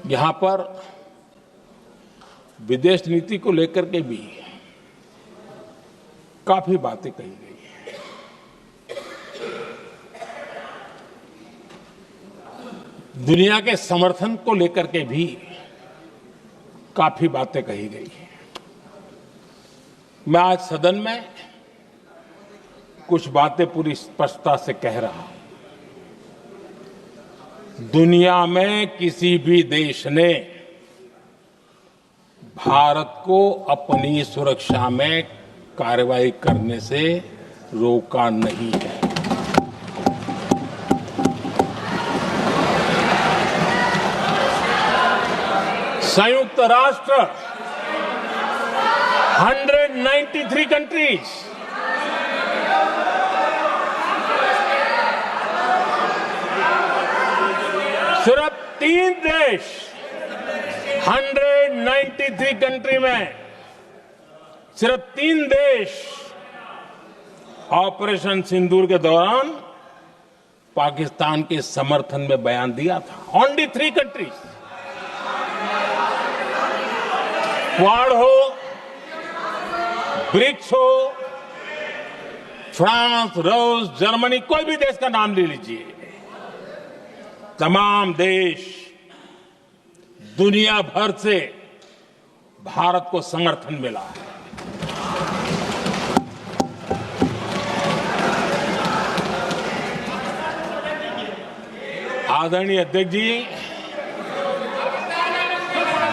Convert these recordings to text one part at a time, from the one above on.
यहां पर विदेश नीति को लेकर के भी काफी बातें कही गई हैं। दुनिया के समर्थन को लेकर के भी काफी बातें कही गई हैं। मैं आज सदन में कुछ बातें पूरी स्पष्टता से कह रहा हूं। दुनिया में किसी भी देश ने भारत को अपनी सुरक्षा में कार्रवाई करने से रोका नहीं है। संयुक्त राष्ट्र 193 कंट्रीज सिर्फ 3 देश 193 कंट्री में सिर्फ 3 देश ऑपरेशन सिंदूर के दौरान पाकिस्तान के समर्थन में बयान दिया था। Only 3 countries. क्वाड हो, ब्रिक्स हो, फ्रांस, रूस, जर्मनी, कोई भी देश का नाम ले लीजिए, तमाम देश दुनिया भर से भारत को समर्थन मिला है। आदरणीय अध्यक्ष जी,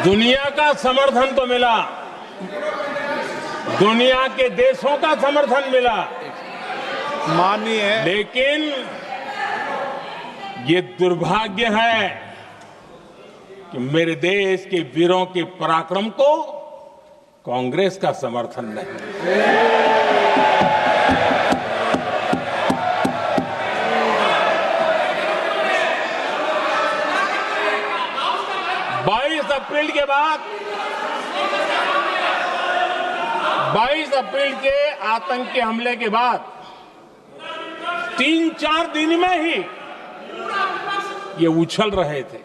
दुनिया का समर्थन तो मिला, दुनिया के देशों का समर्थन मिला, माननीय, लेकिन ये दुर्भाग्य है कि मेरे देश के वीरों के पराक्रम को कांग्रेस का समर्थन नहीं। 22 अप्रैल के बाद 22 अप्रैल के आतंकी हमले के बाद 3-4 दिन में ही ये उछल रहे थे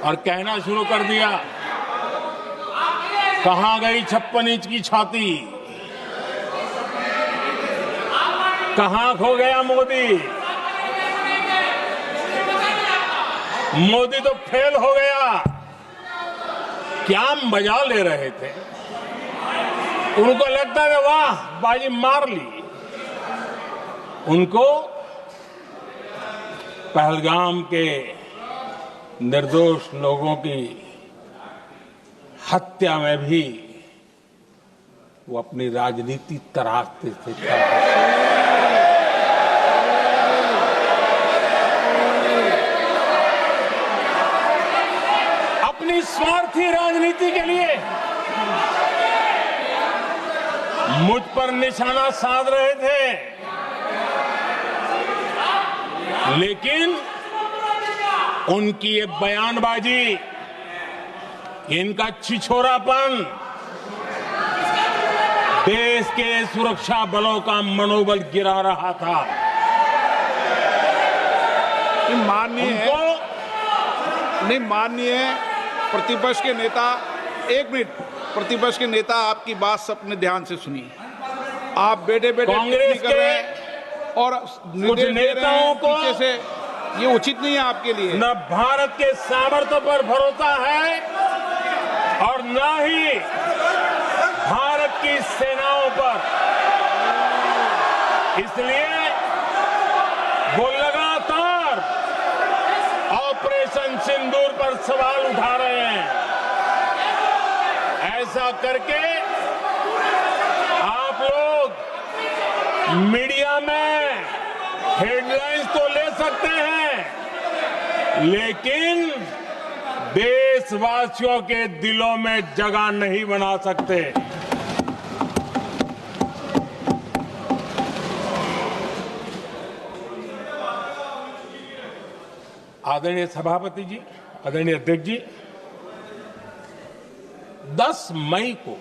और कहना शुरू कर दिया, कहां गई 56 इंच की छाती, कहां खो गया मोदी, मोदी तो फेल हो गया। क्या मजा ले रहे थे। उनको लगता है वाह बाजी मार ली। उनको पहलगाम के निर्दोष लोगों की हत्या में भी वो अपनी राजनीति तराशते थे। अपनी स्वार्थी राजनीति के लिए मुझ पर निशाना साध रहे थे, लेकिन उनकी ये बयानबाजी, इनका छिछोरापन देश के सुरक्षा बलों का मनोबल गिरा रहा था। माननीय प्रतिपक्ष के नेता, 1 मिनट, प्रतिपक्ष के नेता आपकी बात सबने ध्यान से सुनी। आप बेटे कांग्रेस कर रहे हैं और कुछ नेताओं को पीछे से, ये उचित नहीं है आपके लिए। न भारत के सामर्थ्य पर भरोसा है और न ही भारत की सेनाओं पर। इसलिए वो लगातार ऑपरेशन सिंदूर पर सवाल उठा रहे हैं। ऐसा करके आप लोग मीडिया में हेडलाइंस तो ले सकते हैं, लेकिन देशवासियों के दिलों में जगह नहीं बना सकते। आदरणीय सभापति जी, आदरणीय अध्यक्ष जी, 10 मई को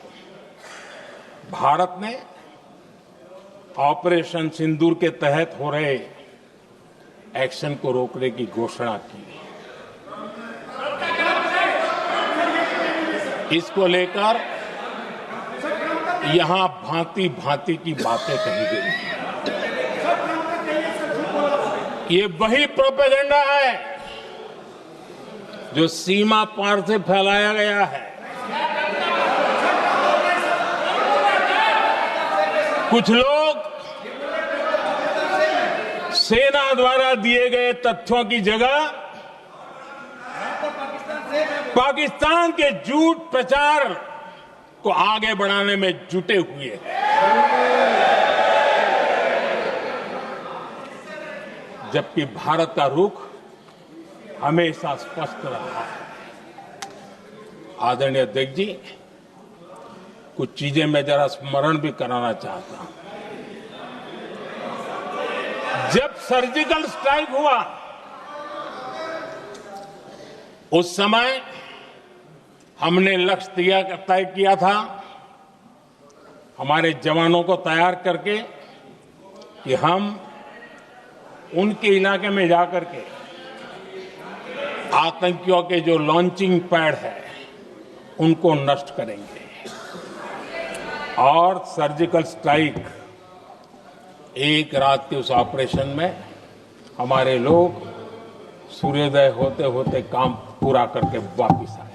भारत ने ऑपरेशन सिंदूर के तहत हो रहे एक्शन को रोकने की घोषणा की। इसको लेकर यहां भांति भांति की बातें कही गई। ये वही प्रोपेगेंडा है जो सीमा पार से फैलाया गया है। कुछ लोग सेना द्वारा दिए गए तथ्यों की जगह पाकिस्तान के झूठ प्रचार को आगे बढ़ाने में जुटे हुए हैं। जबकि भारत का रुख हमेशा स्पष्ट रहा है। आदरणीय अध्यक्ष जी, कुछ चीजें मैं जरा स्मरण भी कराना चाहता हूं। जब सर्जिकल स्ट्राइक हुआ उस समय हमने लक्ष्य तय किया था हमारे जवानों को तैयार करके कि हम उनके इलाके में जाकर के आतंकियों के जो लॉन्चिंग पैड है उनको नष्ट करेंगे। और सर्जिकल स्ट्राइक एक रात के उस ऑपरेशन में हमारे लोग सूर्योदय होते होते काम पूरा करके वापस आए।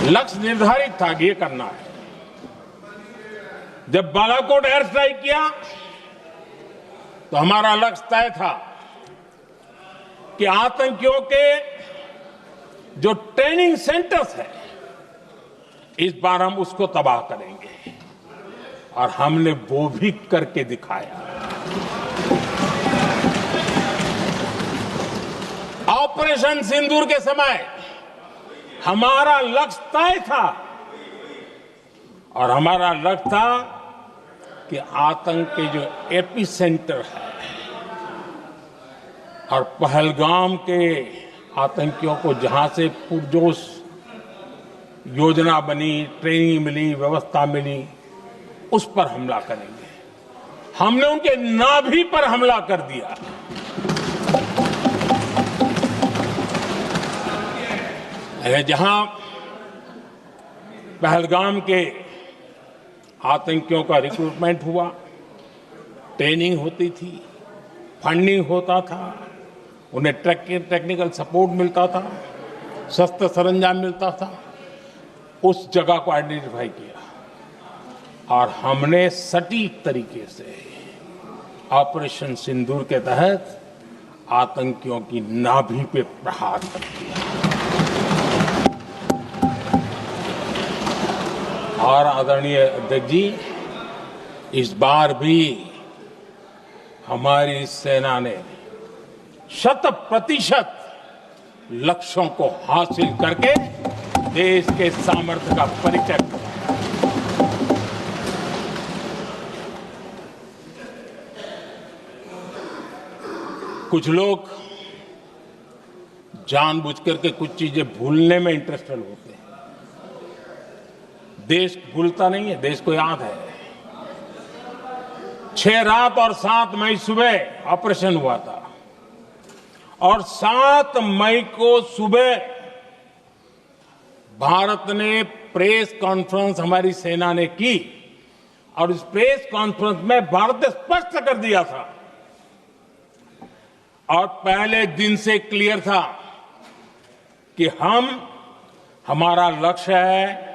लक्ष्य निर्धारित था कि ये करना है। जब बालाकोट एयर स्ट्राइक किया तो हमारा लक्ष्य तय था कि आतंकियों के जो ट्रेनिंग सेंटर्स है इस बार हम उसको तबाह करेंगे, और हमने वो भी करके दिखाया। ऑपरेशन सिंदूर के समय हमारा लक्ष्य तय था, और हमारा लक्ष्य था कि आतंक के जो एपी सेंटर है और पहलगाम के आतंकियों को जहां से पुरजोश योजना बनी, ट्रेनिंग मिली, व्यवस्था मिली, उस पर हमला करेंगे। हमने उनके नाभि पर हमला कर दिया। जहां पहलगाम के आतंकियों का रिक्रूटमेंट हुआ, ट्रेनिंग होती थी, फंडिंग होता था, उन्हें टेक्निकल सपोर्ट मिलता था, शस्त्र सरंजाम मिलता था, उस जगह को आइडेंटिफाई किया और हमने सटीक तरीके से ऑपरेशन सिंदूर के तहत आतंकियों की नाभि पे प्रहार कर दिया। और आदरणीय अध्यक्ष जी, इस बार भी हमारी सेना ने 100% लक्ष्यों को हासिल करके देश के सामर्थ्य का परिचय दिया। कुछ लोग जानबूझकर के कुछ चीजें भूलने में इंटरेस्टेड होते हैं। देश भूलता नहीं है, देश को याद है। 6 रात और 7 मई सुबह ऑपरेशन हुआ था, और 7 मई को सुबह भारत ने प्रेस कॉन्फ्रेंस हमारी सेना ने की, और इस प्रेस कॉन्फ्रेंस में भारत ने स्पष्ट कर दिया था, और पहले दिन से क्लियर था कि हमारा लक्ष्य है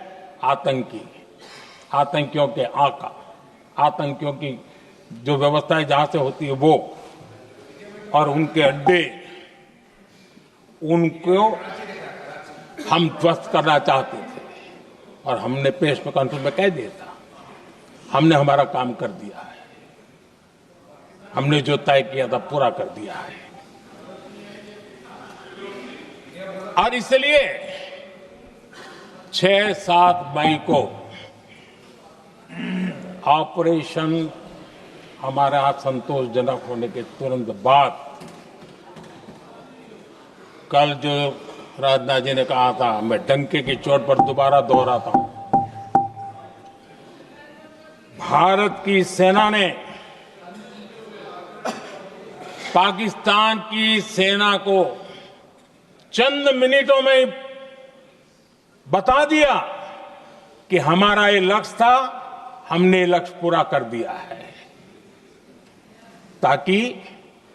आतंकियों के आका, आतंकियों की जो व्यवस्थाएं जहां से होती है वो, और उनके अड्डे, उनको हम ध्वस्त करना चाहते थे। और हमने प्रेस कॉन्फ्रेंस में कह दिया था, हमने हमारा काम कर दिया है, हमने जो तय किया था पूरा कर दिया है। और इसलिए 6-7 मई को ऑपरेशन हमारे हाथ संतोषजनक होने के तुरंत बाद, कल जो राजनाथ जी ने कहा था, मैं डंके की चोट पर दोबारा दोहराता हूं, भारत की सेना ने पाकिस्तान की सेना को चंद मिनटों में ही बता दिया कि हमारा ये लक्ष्य था, हमने ये लक्ष्य पूरा कर दिया है, ताकि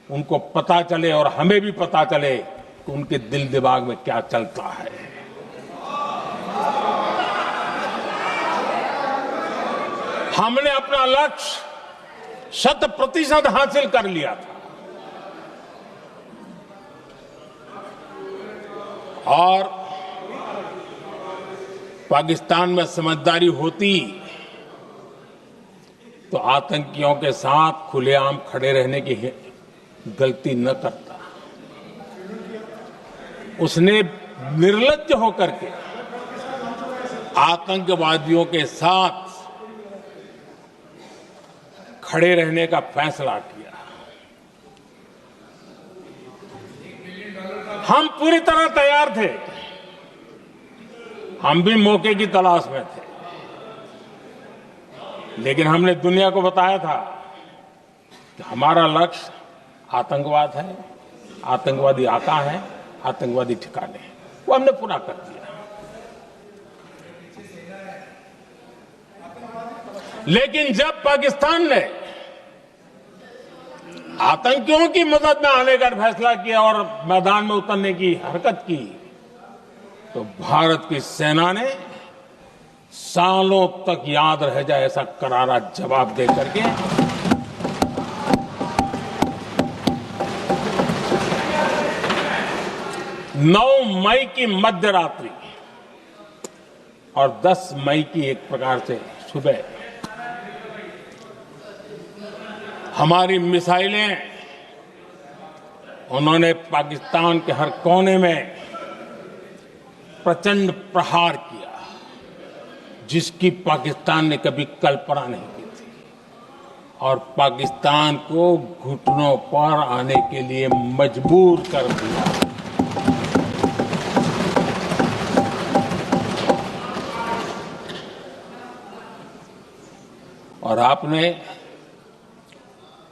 उनको पता चले और हमें भी पता चले कि उनके दिल दिमाग में क्या चलता है। हमने अपना लक्ष्य 100% हासिल कर लिया था और पाकिस्तान में समझदारी होती तो आतंकियों के साथ खुलेआम खड़े रहने की गलती न करता। उसने निर्लज्ज होकर के आतंकवादियों के साथ खड़े रहने का फैसला किया। हम पूरी तरह तैयार थे, हम भी मौके की तलाश में थे, लेकिन हमने दुनिया को बताया था कि हमारा लक्ष्य आतंकवाद है, आतंकवादी आका है, आतंकवादी ठिकाने हैं। वो हमने पूरा कर दिया। लेकिन जब पाकिस्तान ने आतंकियों की मदद में आने का फैसला किया और मैदान में उतरने की हरकत की, तो भारत की सेना ने सालों तक याद रह जाए ऐसा करारा जवाब दे करके 9 मई की मध्य रात्रि और 10 मई की एक प्रकार से सुबह हमारी मिसाइलें उन्होंने पाकिस्तान के हर कोने में प्रचंड प्रहार किया, जिसकी पाकिस्तान ने कभी कल्पना नहीं की थी और पाकिस्तान को घुटनों पर आने के लिए मजबूर कर दिया। और आपने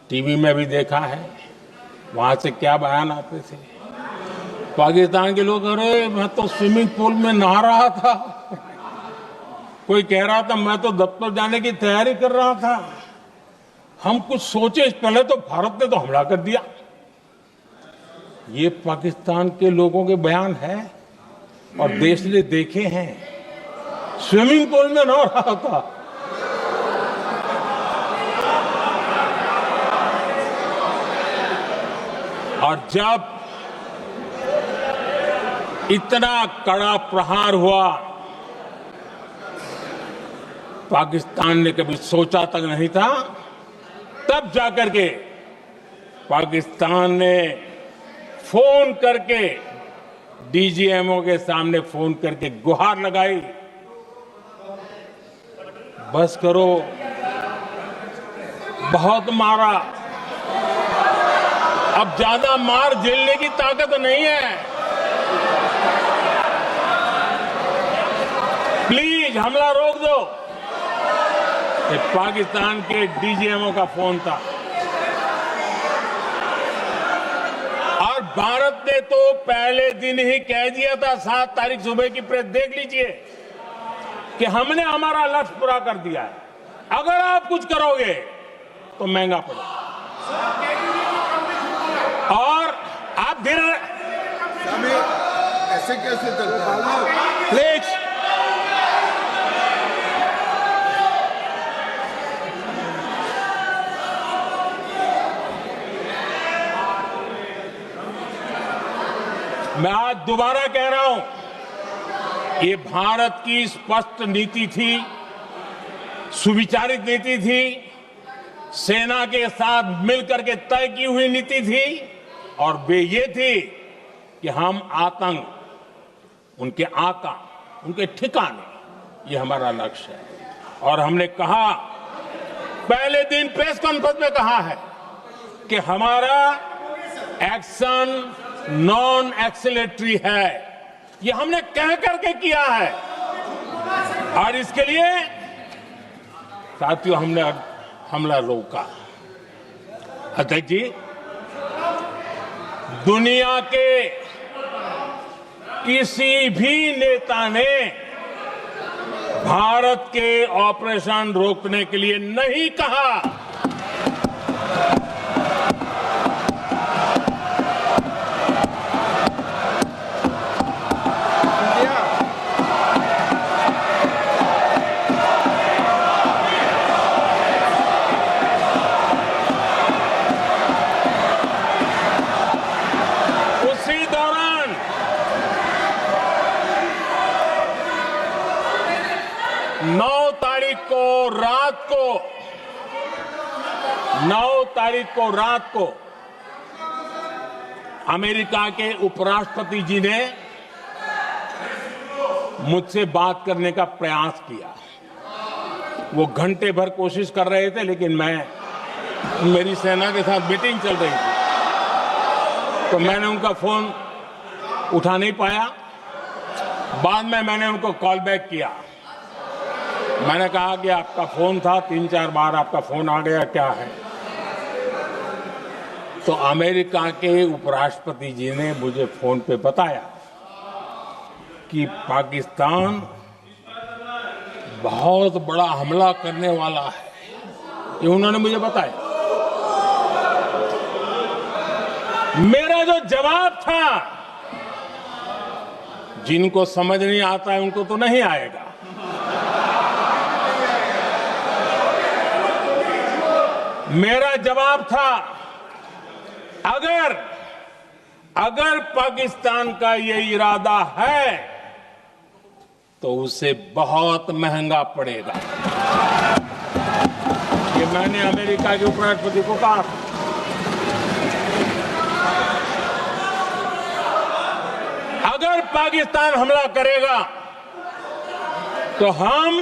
टीवी में भी देखा है, वहां से क्या बयान आते थे। पाकिस्तान के लोग, अरे मैं तो स्विमिंग पूल में नहा रहा था, कोई कह रहा था मैं तो दफ्तर जाने की तैयारी कर रहा था। हम कुछ सोचे पहले तो भारत ने तो हमला कर दिया। ये पाकिस्तान के लोगों के बयान है और देश ने देखे हैं। स्विमिंग पूल में नहा रहा था। और जब इतना कड़ा प्रहार हुआ, पाकिस्तान ने कभी सोचा तक नहीं था, तब जाकर के पाकिस्तान ने फोन करके डीजीएमओ के सामने फोन करके गुहार लगाई, बस करो, बहुत मारा, अब ज्यादा मार झेलने की ताकत नहीं है, प्लीज हमला रोक दो। ये पाकिस्तान के डीजीएमओ का फोन था। और भारत ने तो पहले दिन ही कह दिया था, 7 तारीख सुबह की प्रेस देख लीजिए, कि हमने हमारा लक्ष्य पूरा कर दिया है, अगर आप कुछ करोगे तो महंगा पड़ेगा। और आप फिर ऐसे कैसे चलता है? प्लीज मैं आज दोबारा कह रहा हूं, ये भारत की स्पष्ट नीति थी, सुविचारित नीति थी, सेना के साथ मिलकर के तय की हुई नीति थी और वे ये थी कि हम आतंक, उनके आका, उनके ठिकाने, ये हमारा लक्ष्य है। और हमने कहा, पहले दिन प्रेस कॉन्फ्रेंस में कहा है कि हमारा एक्शन नॉन एक्सेलेटरी है, ये हमने कह करके किया है। और इसके लिए साथियों हमने हमला रोका। अध्यक्ष जी, दुनिया के किसी भी नेता ने भारत के ऑपरेशन रोकने के लिए नहीं कहा। उसी दौरान 9 तारीख को रात को अमेरिका के उपराष्ट्रपति जी ने मुझसे बात करने का प्रयास किया। वो घंटे भर कोशिश कर रहे थे, लेकिन मेरी सेना के साथ मीटिंग चल रही थी, तो मैंने उनका फोन उठा नहीं पाया। बाद में मैंने उनको कॉल बैक किया। मैंने कहा कि आपका फोन था, 3-4 बार आपका फोन आ गया, क्या है? तो अमेरिका के उपराष्ट्रपति जी ने मुझे फोन पे बताया कि पाकिस्तान बहुत बड़ा हमला करने वाला है। ये उन्होंने मुझे बताया। मेरा जो जवाब था, जिनको समझ नहीं आता है उनको तो नहीं आएगा, मेरा जवाब था, अगर पाकिस्तान का ये इरादा है तो उसे बहुत महंगा पड़ेगा। ये मैंने अमेरिका के उपराष्ट्रपति को कहा। अगर पाकिस्तान हमला करेगा तो हम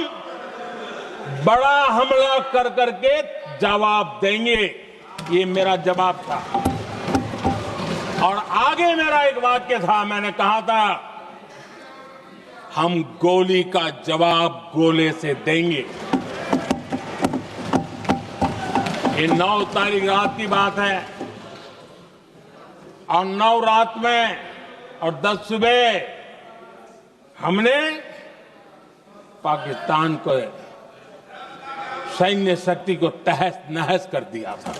बड़ा हमला कर करके जवाब देंगे। ये मेरा जवाब था। और आगे मेरा एक वाक्य था, मैंने कहा था, हम गोली का जवाब गोले से देंगे। ये 9 तारीख रात की बात है, और 9 रात में और 10 सुबह हमने पाकिस्तान को सैन्य शक्ति को तहस नहस कर दिया था।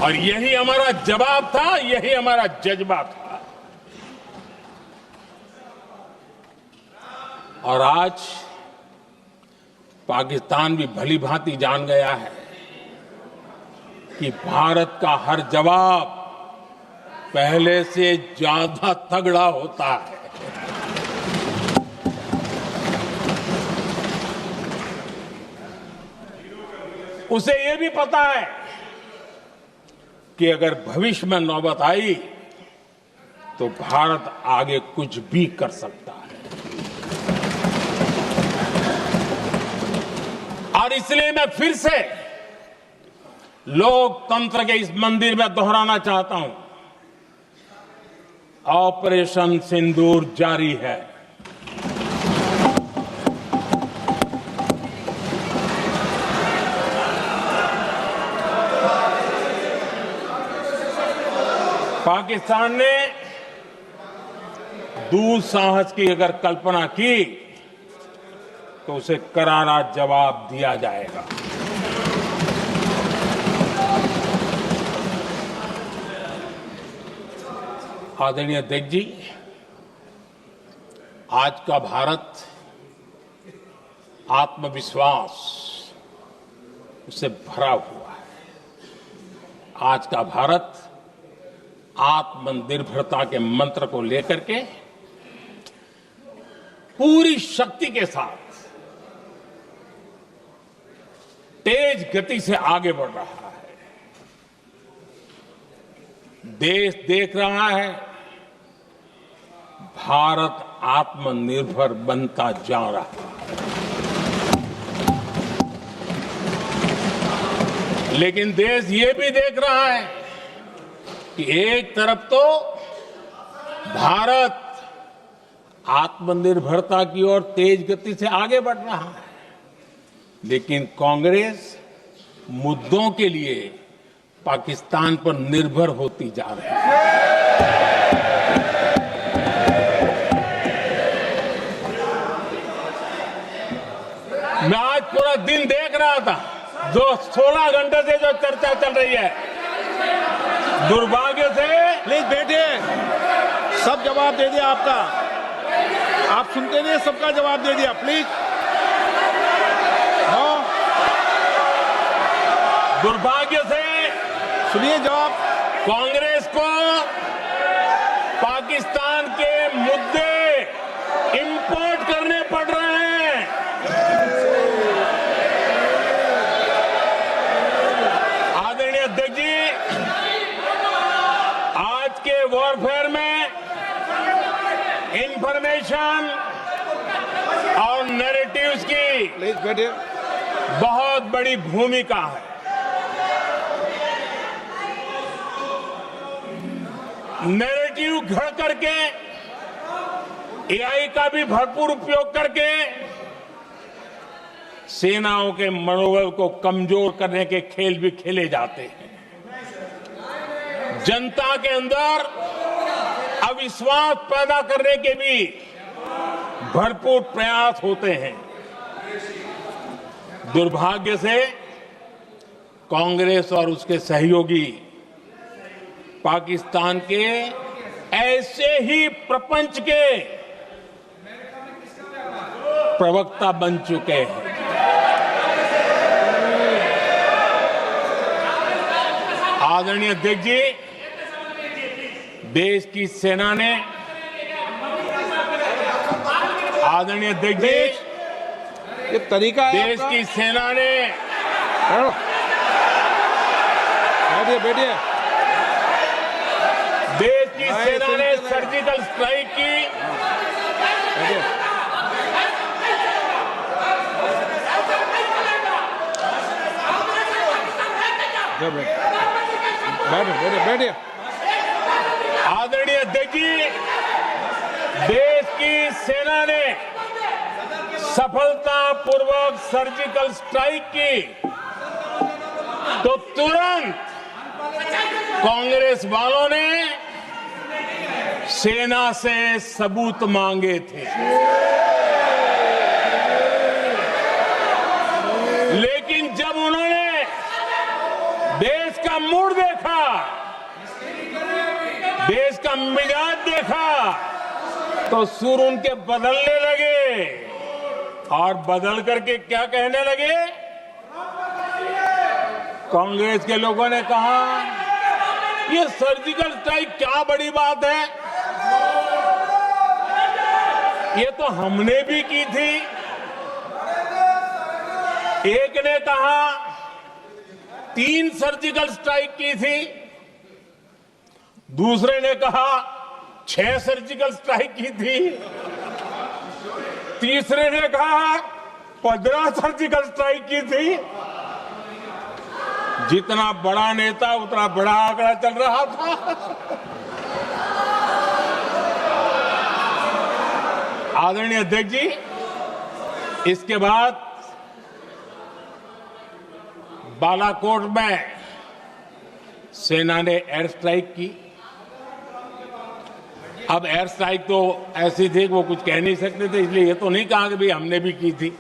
और यही हमारा जवाब था, यही हमारा जज्बा था। और आज पाकिस्तान भी भली भांति जान गया है कि भारत का हर जवाब पहले से ज्यादा तगड़ा होता है। उसे यह भी पता है कि अगर भविष्य में नौबत आई तो भारत आगे कुछ भी कर सकता है। और इसलिए मैं फिर से लोकतंत्र के इस मंदिर में दोहराना चाहता हूं, ऑपरेशन सिंदूर जारी है। पाकिस्तान ने दुस्साहस की अगर कल्पना की तो उसे करारा जवाब दिया जाएगा। आदरणीय अध्यक्ष जी, आज का भारत आत्मविश्वास उससे भरा हुआ है। आज का भारत आत्मनिर्भरता के मंत्र को लेकर के पूरी शक्ति के साथ तेज गति से आगे बढ़ रहा है। देश देख रहा है भारत आत्मनिर्भर बनता जा रहा है। लेकिन देश ये भी देख रहा है कि एक तरफ तो भारत आत्मनिर्भरता की ओर तेज गति से आगे बढ़ रहा है, लेकिन कांग्रेस मुद्दों के लिए पाकिस्तान पर निर्भर होती जा रही है। मैं आज पूरा दिन देख रहा था, जो 16 घंटे से जो चर्चा चल रही है, दुर्भाग्य से प्लीज बैठिए, सब जवाब दे दिया आपका, आप सुनते नहीं, सबका जवाब दे दिया, प्लीज। हाँ, दुर्भाग्य से सुनिए जवाब। कांग्रेस को पाकिस्तान के मुद्दे इंपोर्ट करने पड़ रहे हैं। आदरणीय अध्यक्ष जी, आज के वॉरफेयर में इंफॉर्मेशन और नैरेटिव्स की प्लीज बैठिए। बहुत बड़ी भूमिका है। नैरेटिव घड़ करके, एआई का भी भरपूर उपयोग करके सेनाओं के मनोबल को कमजोर करने के खेल भी खेले जाते हैं। जनता के अंदर अविश्वास पैदा करने के भी भरपूर प्रयास होते हैं। दुर्भाग्य से कांग्रेस और उसके सहयोगी पाकिस्तान के ऐसे ही प्रपंच के प्रवक्ता बन चुके हैं। आदरणीय अध्यक्ष जी, देश की सेना ने, आदरणीय अध्यक्ष जी, ये तरीका है देश आपका? की सेना ने, बैठिए बैठिए। देश की भाई, सेना ने सुनते रहे। सर्जिकल स्ट्राइक की। बैठिए। बैठिए बैठिए बैठिए। आदरणीय अध्यक्ष जी, देश की सेना ने सफलतापूर्वक सर्जिकल स्ट्राइक की तो तुरंत कांग्रेस वालों ने सेना से सबूत मांगे थे, लेकिन जब उन्होंने देश का मूड देखा, देश का मिजाज देखा, तो सुर उनके बदलने लगे और बदल करके क्या कहने लगे? कांग्रेस के लोगों ने कहा, ये सर्जिकल स्ट्राइक क्या बड़ी बात है, ये तो हमने भी की थी। एक ने कहा 3 सर्जिकल स्ट्राइक की थी, दूसरे ने कहा 6 सर्जिकल स्ट्राइक की थी, तीसरे ने कहा 15 सर्जिकल स्ट्राइक की थी। जितना बड़ा नेता उतना बड़ा आंकड़ा चल रहा था। आदरणीय अध्यक्ष जी, इसके बाद बालाकोट में सेना ने एयर स्ट्राइक की। अब एयर स्ट्राइक तो ऐसी थी कि वो कुछ कह नहीं सकते थे, इसलिए ये तो नहीं कहा कि भाई हमने भी की थी।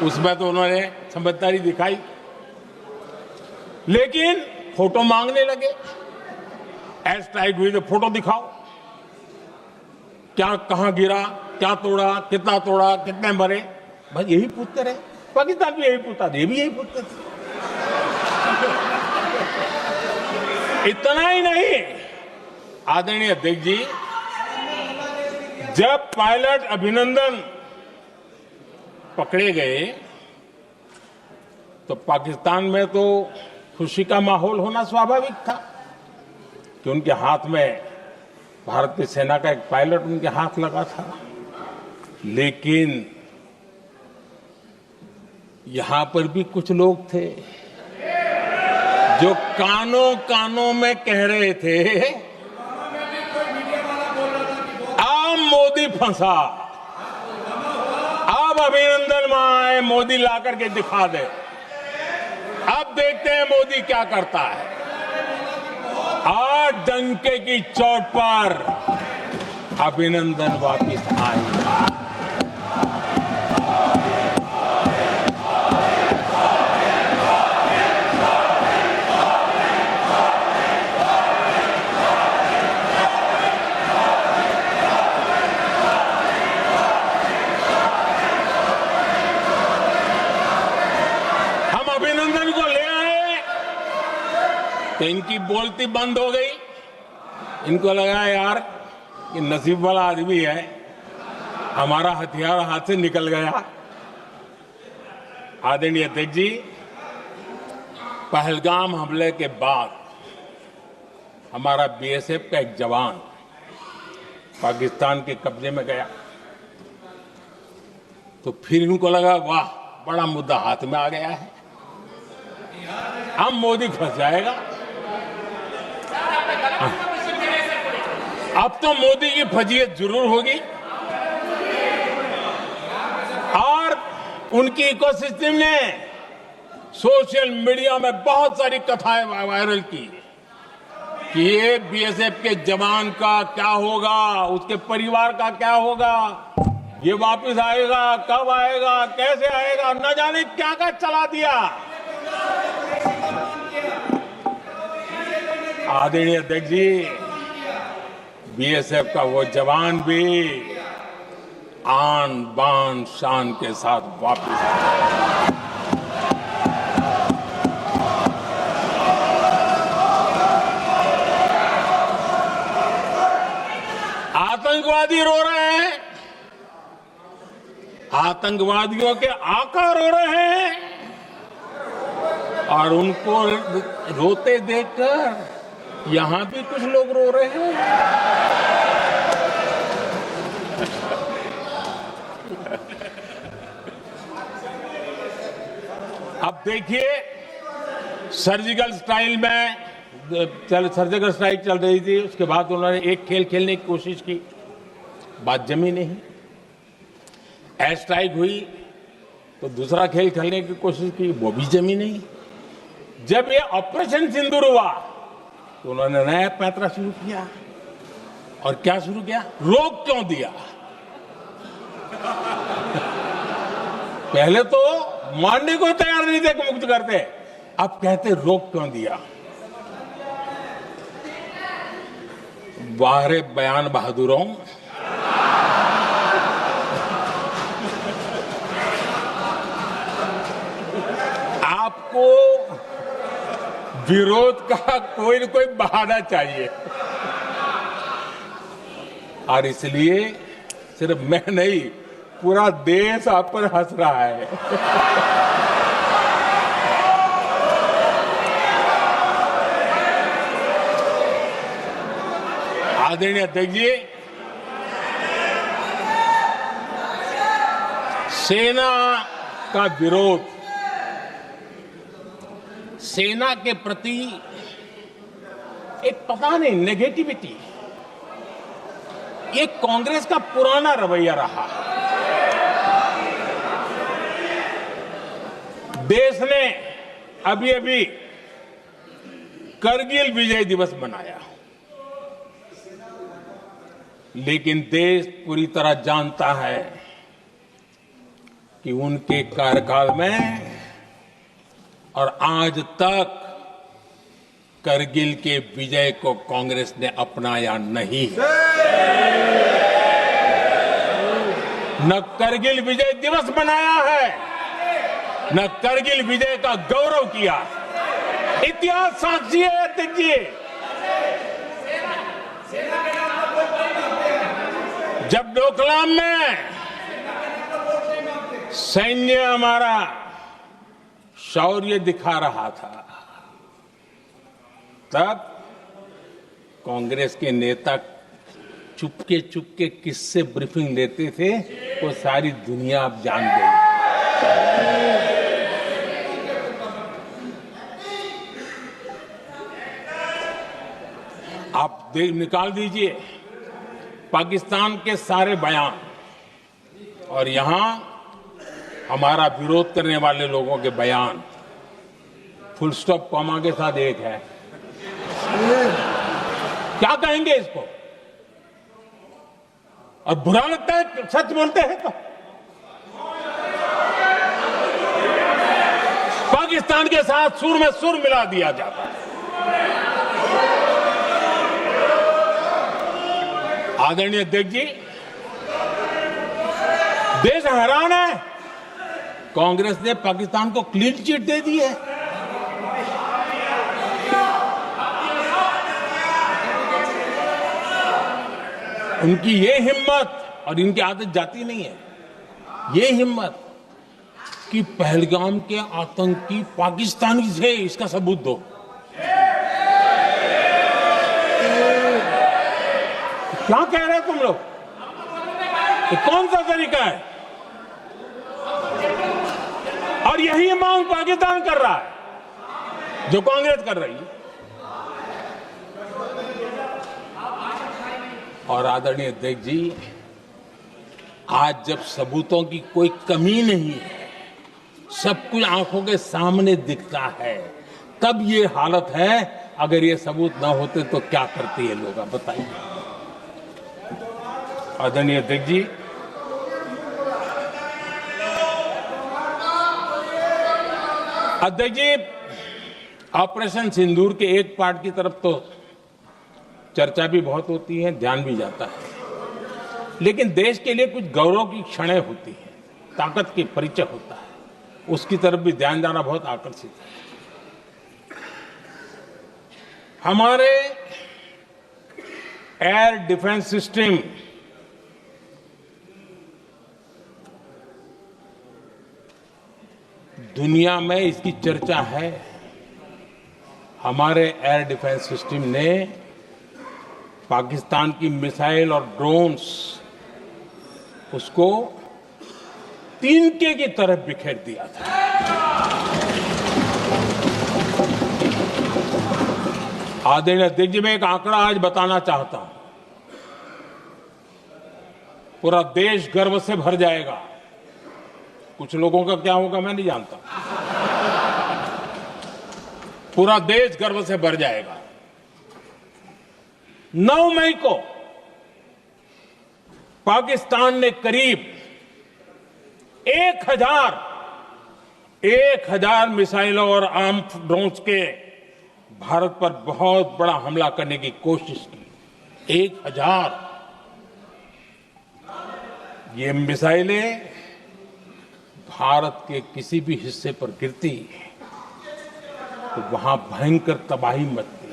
उसमें तो उन्होंने समझदारी दिखाई, लेकिन फोटो मांगने लगे। एयर स्ट्राइक हुई तो फोटो दिखाओ, क्या कहां गिरा, क्या तोड़ा, कितना तोड़ा, कितने मरे, बस यही पूछते रहे। पाकिस्तान भी यही पूछता था, ये भी यही पूछते थे। इतना ही नहीं, आदरणीय अध्यक्ष जी, जब पायलट अभिनंदन पकड़े गए तो पाकिस्तान में तो खुशी का माहौल होना स्वाभाविक था कि उनके हाथ में भारतीय सेना का एक पायलट उनके हाथ लगा था। लेकिन यहां पर भी कुछ लोग थे जो कानों कानों में कह रहे थे, अब मोदी फंसा, अब अभिनंदन वहां आए, मोदी ला करके दिखा दे, अब देखते हैं मोदी क्या करता है। आज डंके की चोट पर अभिनंदन वापिस आए। अभिनंदन को ले आए तो इनकी बोलती बंद हो गई। इनको लगा यार कि नसीब वाला आदमी है, हमारा हथियार हाथ से निकल गया। आदरणीय अध्यक्ष जी, पहलगाम हमले के बाद हमारा बीएसएफ का एक जवान पाकिस्तान के कब्जे में गया, तो फिर इनको लगा वाह बड़ा मुद्दा हाथ में आ गया है, अब मोदी फंस जाएगा। अब तो मोदी की फजीयत जरूर होगी और उनकी इकोसिस्टम ने सोशल मीडिया में बहुत सारी कथाएं वायरल की कि ये बीएसएफ के जवान का क्या होगा, उसके परिवार का क्या होगा, ये वापस आएगा, कब आएगा, कैसे आएगा, न जाने क्या क्या चला दिया। आदरणीय अध्यक्ष जी, बीएसएफ का वो जवान भी आन बान शान के साथ वापस आया। आतंकवादी रो रहे हैं, आतंकवादियों के आका रो रहे हैं और उनको रोते देखकर यहां भी कुछ लोग रो रहे हैं। अब देखिए, सर्जिकल स्ट्राइक में सर्जिकल स्ट्राइक चल रही थी, उसके बाद उन्होंने एक खेल खेलने की कोशिश की, बात जमी नहीं। एयर स्ट्राइक हुई तो दूसरा खेल खेलने की कोशिश की, वो भी जमी नहीं। जब ये ऑपरेशन सिंदूर हुआ तो उन्होंने नया पैंतरा शुरू किया। और क्या शुरू किया? रोक क्यों दिया? पहले तो मानने को तैयार नहीं थे कि मुक्त करते, अब कहते रोक क्यों दिया। वाह रे बयान बहादुरों, आपको विरोध का कोई न कोई बहाना चाहिए और इसलिए सिर्फ मैं नहीं, पूरा देश आप पर हंस रहा है। आदरणीय अध्यक्ष जी, सेना का विरोध, सेना के प्रति एक पता नहीं नेगेटिविटी, ये कांग्रेस का पुराना रवैया रहा है। देश ने अभी अभी करगिल विजय दिवस मनाया, लेकिन देश पूरी तरह जानता है कि उनके कार्यकाल में और आज तक करगिल के विजय को कांग्रेस ने अपनाया नहीं है। न करगिल विजय दिवस मनाया है, न करगिल विजय का गौरव किया। इतिहास साक्षी है अध्यक्ष जी। जब डोकलाम में सैन्य हमारा शौर्य दिखा रहा था, तब कांग्रेस के नेता चुपके चुपके किससे ब्रीफिंग लेते थे वो सारी दुनिया अब जान गई। आप निकाल दीजिए पाकिस्तान के सारे बयान और यहां हमारा विरोध करने वाले लोगों के बयान, फुल स्टॉप कॉमा के साथ एक है। क्या कहेंगे इसको? और बुरा लगता है सच बोलते हैं तो। पाकिस्तान के साथ सुर में सुर मिला दिया जाता है। आदरणीय अध्यक्ष जी, देश हैरान है। कांग्रेस ने पाकिस्तान को क्लीन चिट दे दी है। उनकी ये हिम्मत, और इनकी आदत जाती नहीं है, ये हिम्मत कि पहलगाम के आतंकी पाकिस्तानी थे, इसका सबूत दो। क्या कह रहे हो तुम लोग? ये कौन सा तरीका है? और यही मांग पाकिस्तान कर रहा है जो कांग्रेस कर रही है। और आदरणीय अध्यक्ष जी, आज जब सबूतों की कोई कमी नहीं है, सब कुछ आंखों के सामने दिखता है, तब ये हालत है। अगर ये सबूत ना होते तो क्या करते ये लोग, आप बताइए। आदरणीय अध्यक्ष जी, ऑपरेशन सिंदूर के एक पार्ट की तरफ तो चर्चा भी बहुत होती है, ध्यान भी जाता है, लेकिन देश के लिए कुछ गौरव की क्षणें होती हैं, ताकत के परिचय होता है, उसकी तरफ भी ध्यान जाना बहुत आकर्षित है। हमारे एयर डिफेंस सिस्टम दुनिया में इसकी चर्चा है। हमारे एयर डिफेंस सिस्टम ने पाकिस्तान की मिसाइल और ड्रोन्स उसको तिनके की तरफ बिखेर दिया था। आदरणीय अध्यक्ष जी, मैं एक आंकड़ा आज बताना चाहता हूं, पूरा देश गर्व से भर जाएगा। कुछ लोगों का क्या होगा मैं नहीं जानता, पूरा देश गर्व से भर जाएगा। 9 मई को पाकिस्तान ने करीब 1000 मिसाइलों और आर्म ड्रोन्स के भारत पर बहुत बड़ा हमला करने की कोशिश की। 1000 ये मिसाइलें भारत के किसी भी हिस्से पर गिरती तो वहां भयंकर तबाही मचती,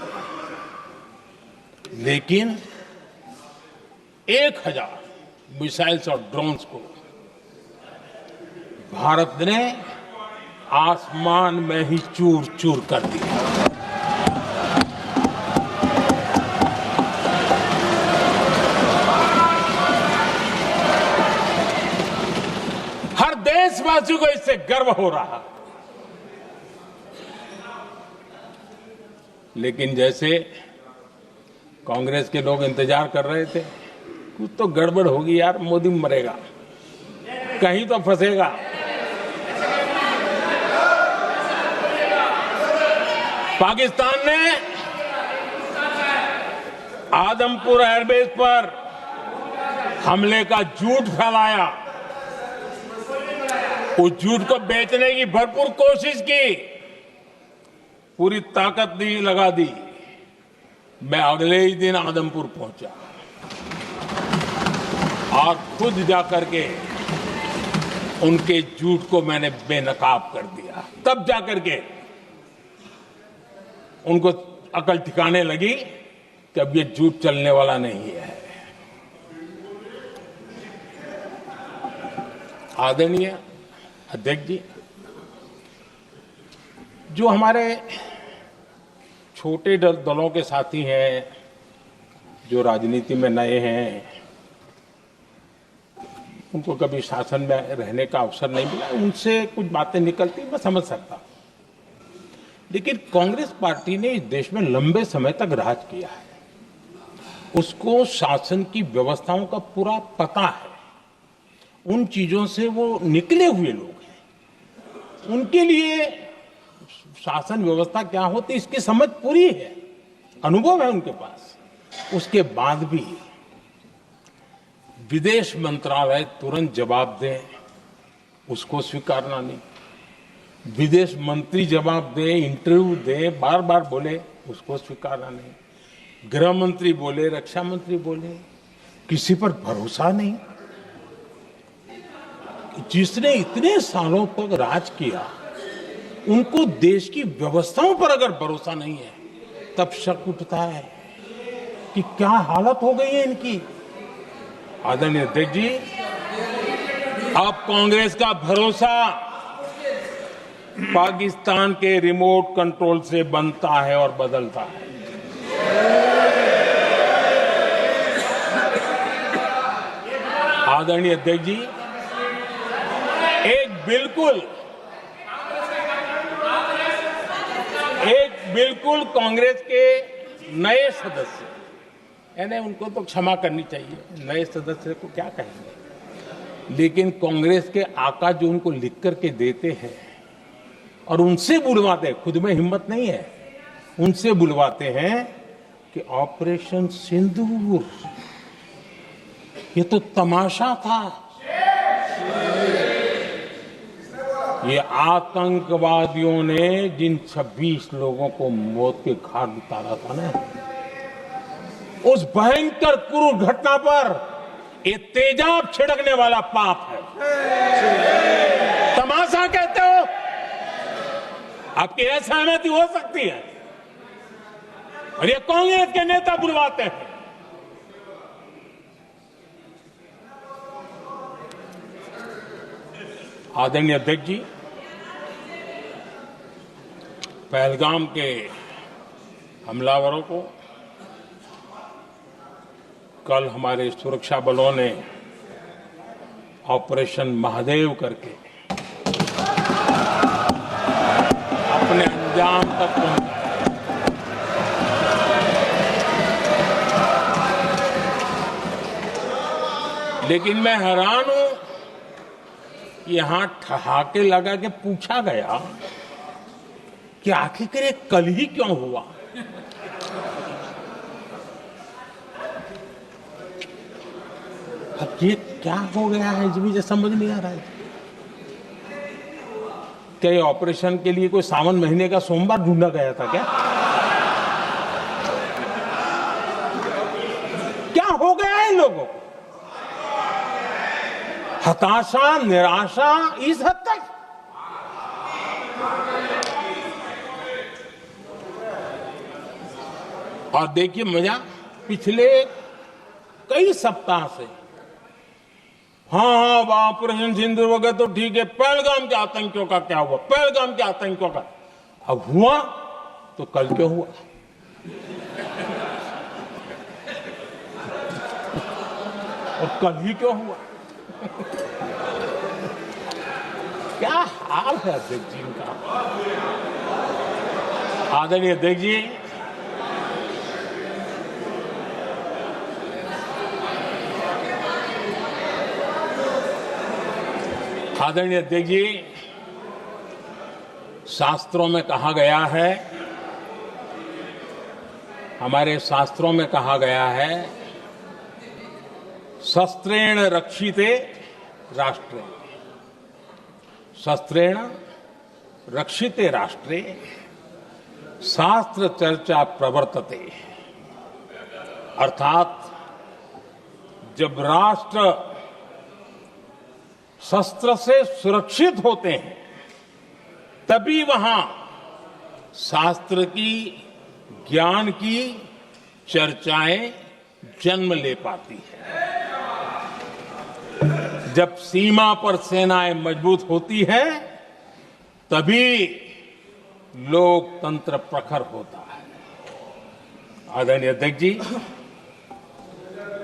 लेकिन 1000 मिसाइल्स और ड्रोन्स को भारत ने आसमान में ही चूर चूर कर दिया। हर देशवासी को इससे गर्व हो रहा, लेकिन जैसे कांग्रेस के लोग इंतजार कर रहे थे, कुछ तो गड़बड़ होगी यार, मोदी मरेगा, कहीं तो फंसेगा। पाकिस्तान ने आदमपुर एयरबेस पर हमले का झूठ फैलाया, उस झूठ को बेचने की भरपूर कोशिश की, पूरी ताकत दी लगा दी। मैं अगले ही दिन आदमपुर पहुंचा और खुद जाकर के उनके झूठ को मैंने बेनकाब कर दिया। तब जाकर के उनको अकल ठिकाने लगी कि अब ये झूठ चलने वाला नहीं है। आदरणीय अध्यक्ष जी, जो हमारे छोटे दलों के साथी हैं, जो राजनीति में नए हैं, उनको कभी शासन में रहने का अवसर नहीं मिला, उनसे कुछ बातें निकलती मैं समझ सकता हूं, लेकिन कांग्रेस पार्टी ने इस देश में लंबे समय तक राज किया है, उसको शासन की व्यवस्थाओं का पूरा पता है, उन चीजों से वो निकले हुए लोग हैं, उनके लिए शासन व्यवस्था क्या होती इसकी समझ पूरी है, अनुभव है उनके पास। उसके बाद भी विदेश मंत्रालय तुरंत जवाब दे, उसको स्वीकारना नहीं। विदेश मंत्री जवाब दे, इंटरव्यू दे, बार बार बोले, उसको स्वीकारना नहीं। गृह मंत्री बोले, रक्षा मंत्री बोले, किसी पर भरोसा नहीं। जिसने इतने सालों तक राज किया, उनको देश की व्यवस्थाओं पर अगर भरोसा नहीं है, तब शक उठता है कि क्या हालत हो गई है इनकी। आदरणीय अध्यक्ष जी, अब कांग्रेस का भरोसा पाकिस्तान के रिमोट कंट्रोल से बनता है और बदलता है। आदरणीय अध्यक्ष जी, एक बिल्कुल कांग्रेस के नए सदस्य, यानी उनको तो क्षमा करनी चाहिए, नए सदस्य को क्या कहेंगे, लेकिन कांग्रेस के आका जो उनको लिख करके देते हैं और उनसे बुलवाते हैं, खुद में हिम्मत नहीं है, उनसे बुलवाते हैं कि ऑपरेशन सिंदूर ये तो तमाशा था, ये आतंकवादियों ने जिन 26 लोगों को मौत के घाट उतारा था ना, उस भयंकर क्रूर घटना पर ये तेजाब छिड़कने वाला पाप है। तमाशा कहते हो? आपकी असहमति हो सकती है, और ये कांग्रेस के नेता बुलवाते हैं। आदरणीय अध्यक्ष जी, पहलगाम के हमलावरों को कल हमारे सुरक्षा बलों ने ऑपरेशन महादेव करके अपने अंजाम तक पहुंचाया। लेकिन मैं हैरान हूं कि यहां ठहाके लगा के पूछा गया कि आखिर कल ही क्यों हुआ। अब ये क्या हो गया है, मुझे समझ नहीं आ रहा है। क्या ये ऑपरेशन के लिए कोई सावन महीने का सोमवार ढूंढा गया था क्या? क्या हो गया है इन लोगों को? हताशा, निराशा इस हद तक। और देखिए मजा, पिछले कई सप्ताह से हाँ ऑपरेशन सिंदूर हो गया तो ठीक है, पहलगाम के आतंकियों का क्या हुआ, पहलगाम के आतंकियों का अब हुआ तो कल क्यों हुआ? और कल ही क्यों हुआ? क्या हाल है अध्यक्ष जी का। आदरणीय अध्यक्ष जी, आदरणीय अध्यक्ष जी, शास्त्रों में कहा गया है, हमारे शास्त्रों में कहा गया है, शस्त्रेण रक्षिते राष्ट्रे, शस्त्रेण रक्षिते राष्ट्रे शास्त्र चर्चा प्रवर्तते। अर्थात जब राष्ट्र शस्त्र से सुरक्षित होते हैं, तभी वहां शास्त्र की, ज्ञान की चर्चाएं जन्म ले पाती है। जब सीमा पर सेनाएं मजबूत होती है, तभी लोकतंत्र प्रखर होता है। आदरणीय अध्यक्ष जी,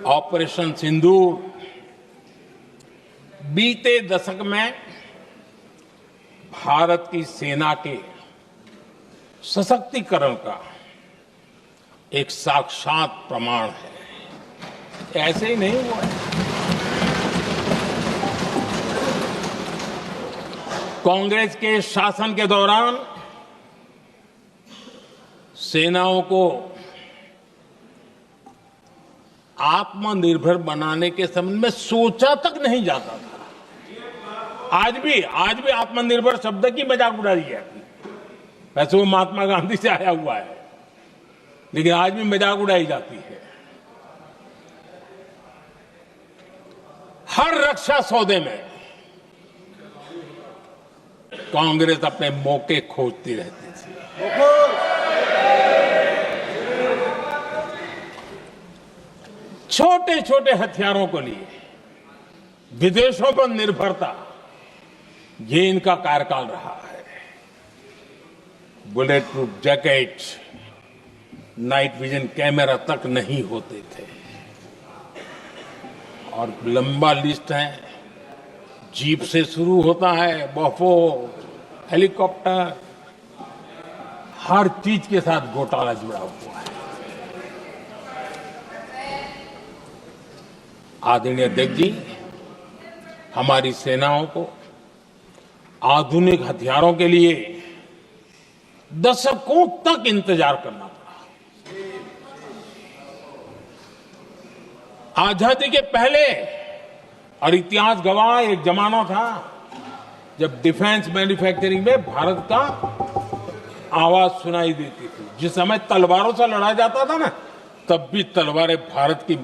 ऑपरेशन सिंदूर बीते दशक में भारत की सेना के सशक्तिकरण का एक साक्षात प्रमाण है। ऐसे ही नहीं हुआ है। कांग्रेस के शासन के दौरान सेनाओं को आत्मनिर्भर बनाने के संबंध में सोचा तक नहीं जाता था। आज भी आत्मनिर्भर शब्द की मजाक उड़ाई जाती है। वैसे वो महात्मा गांधी से आया हुआ है, लेकिन आज भी मजाक उड़ाई जाती है। हर रक्षा सौदे में कांग्रेस अपने मौके खोजती रहती थी। छोटे छोटे हथियारों को लिए विदेशों पर निर्भरता, ये इनका कार्यकाल रहा है। Bullet proof jacket, night vision camera तक नहीं होते थे, और लंबा लिस्ट है। जीप से शुरू होता है, बफो, हेलीकॉप्टर, हर चीज के साथ घोटाला जुड़ा हुआ है। आदरणीय अध्यक्ष जी, हमारी सेनाओं को आधुनिक हथियारों के लिए दशकों तक इंतजार करना पड़ा। आजादी के पहले, और इतिहास गवाह, एक जमाना था जब डिफेंस मैन्युफैक्चरिंग में भारत का आवाज सुनाई देती थी। जिस समय तलवारों से लड़ा जाता था ना, तब भी तलवारें भारत की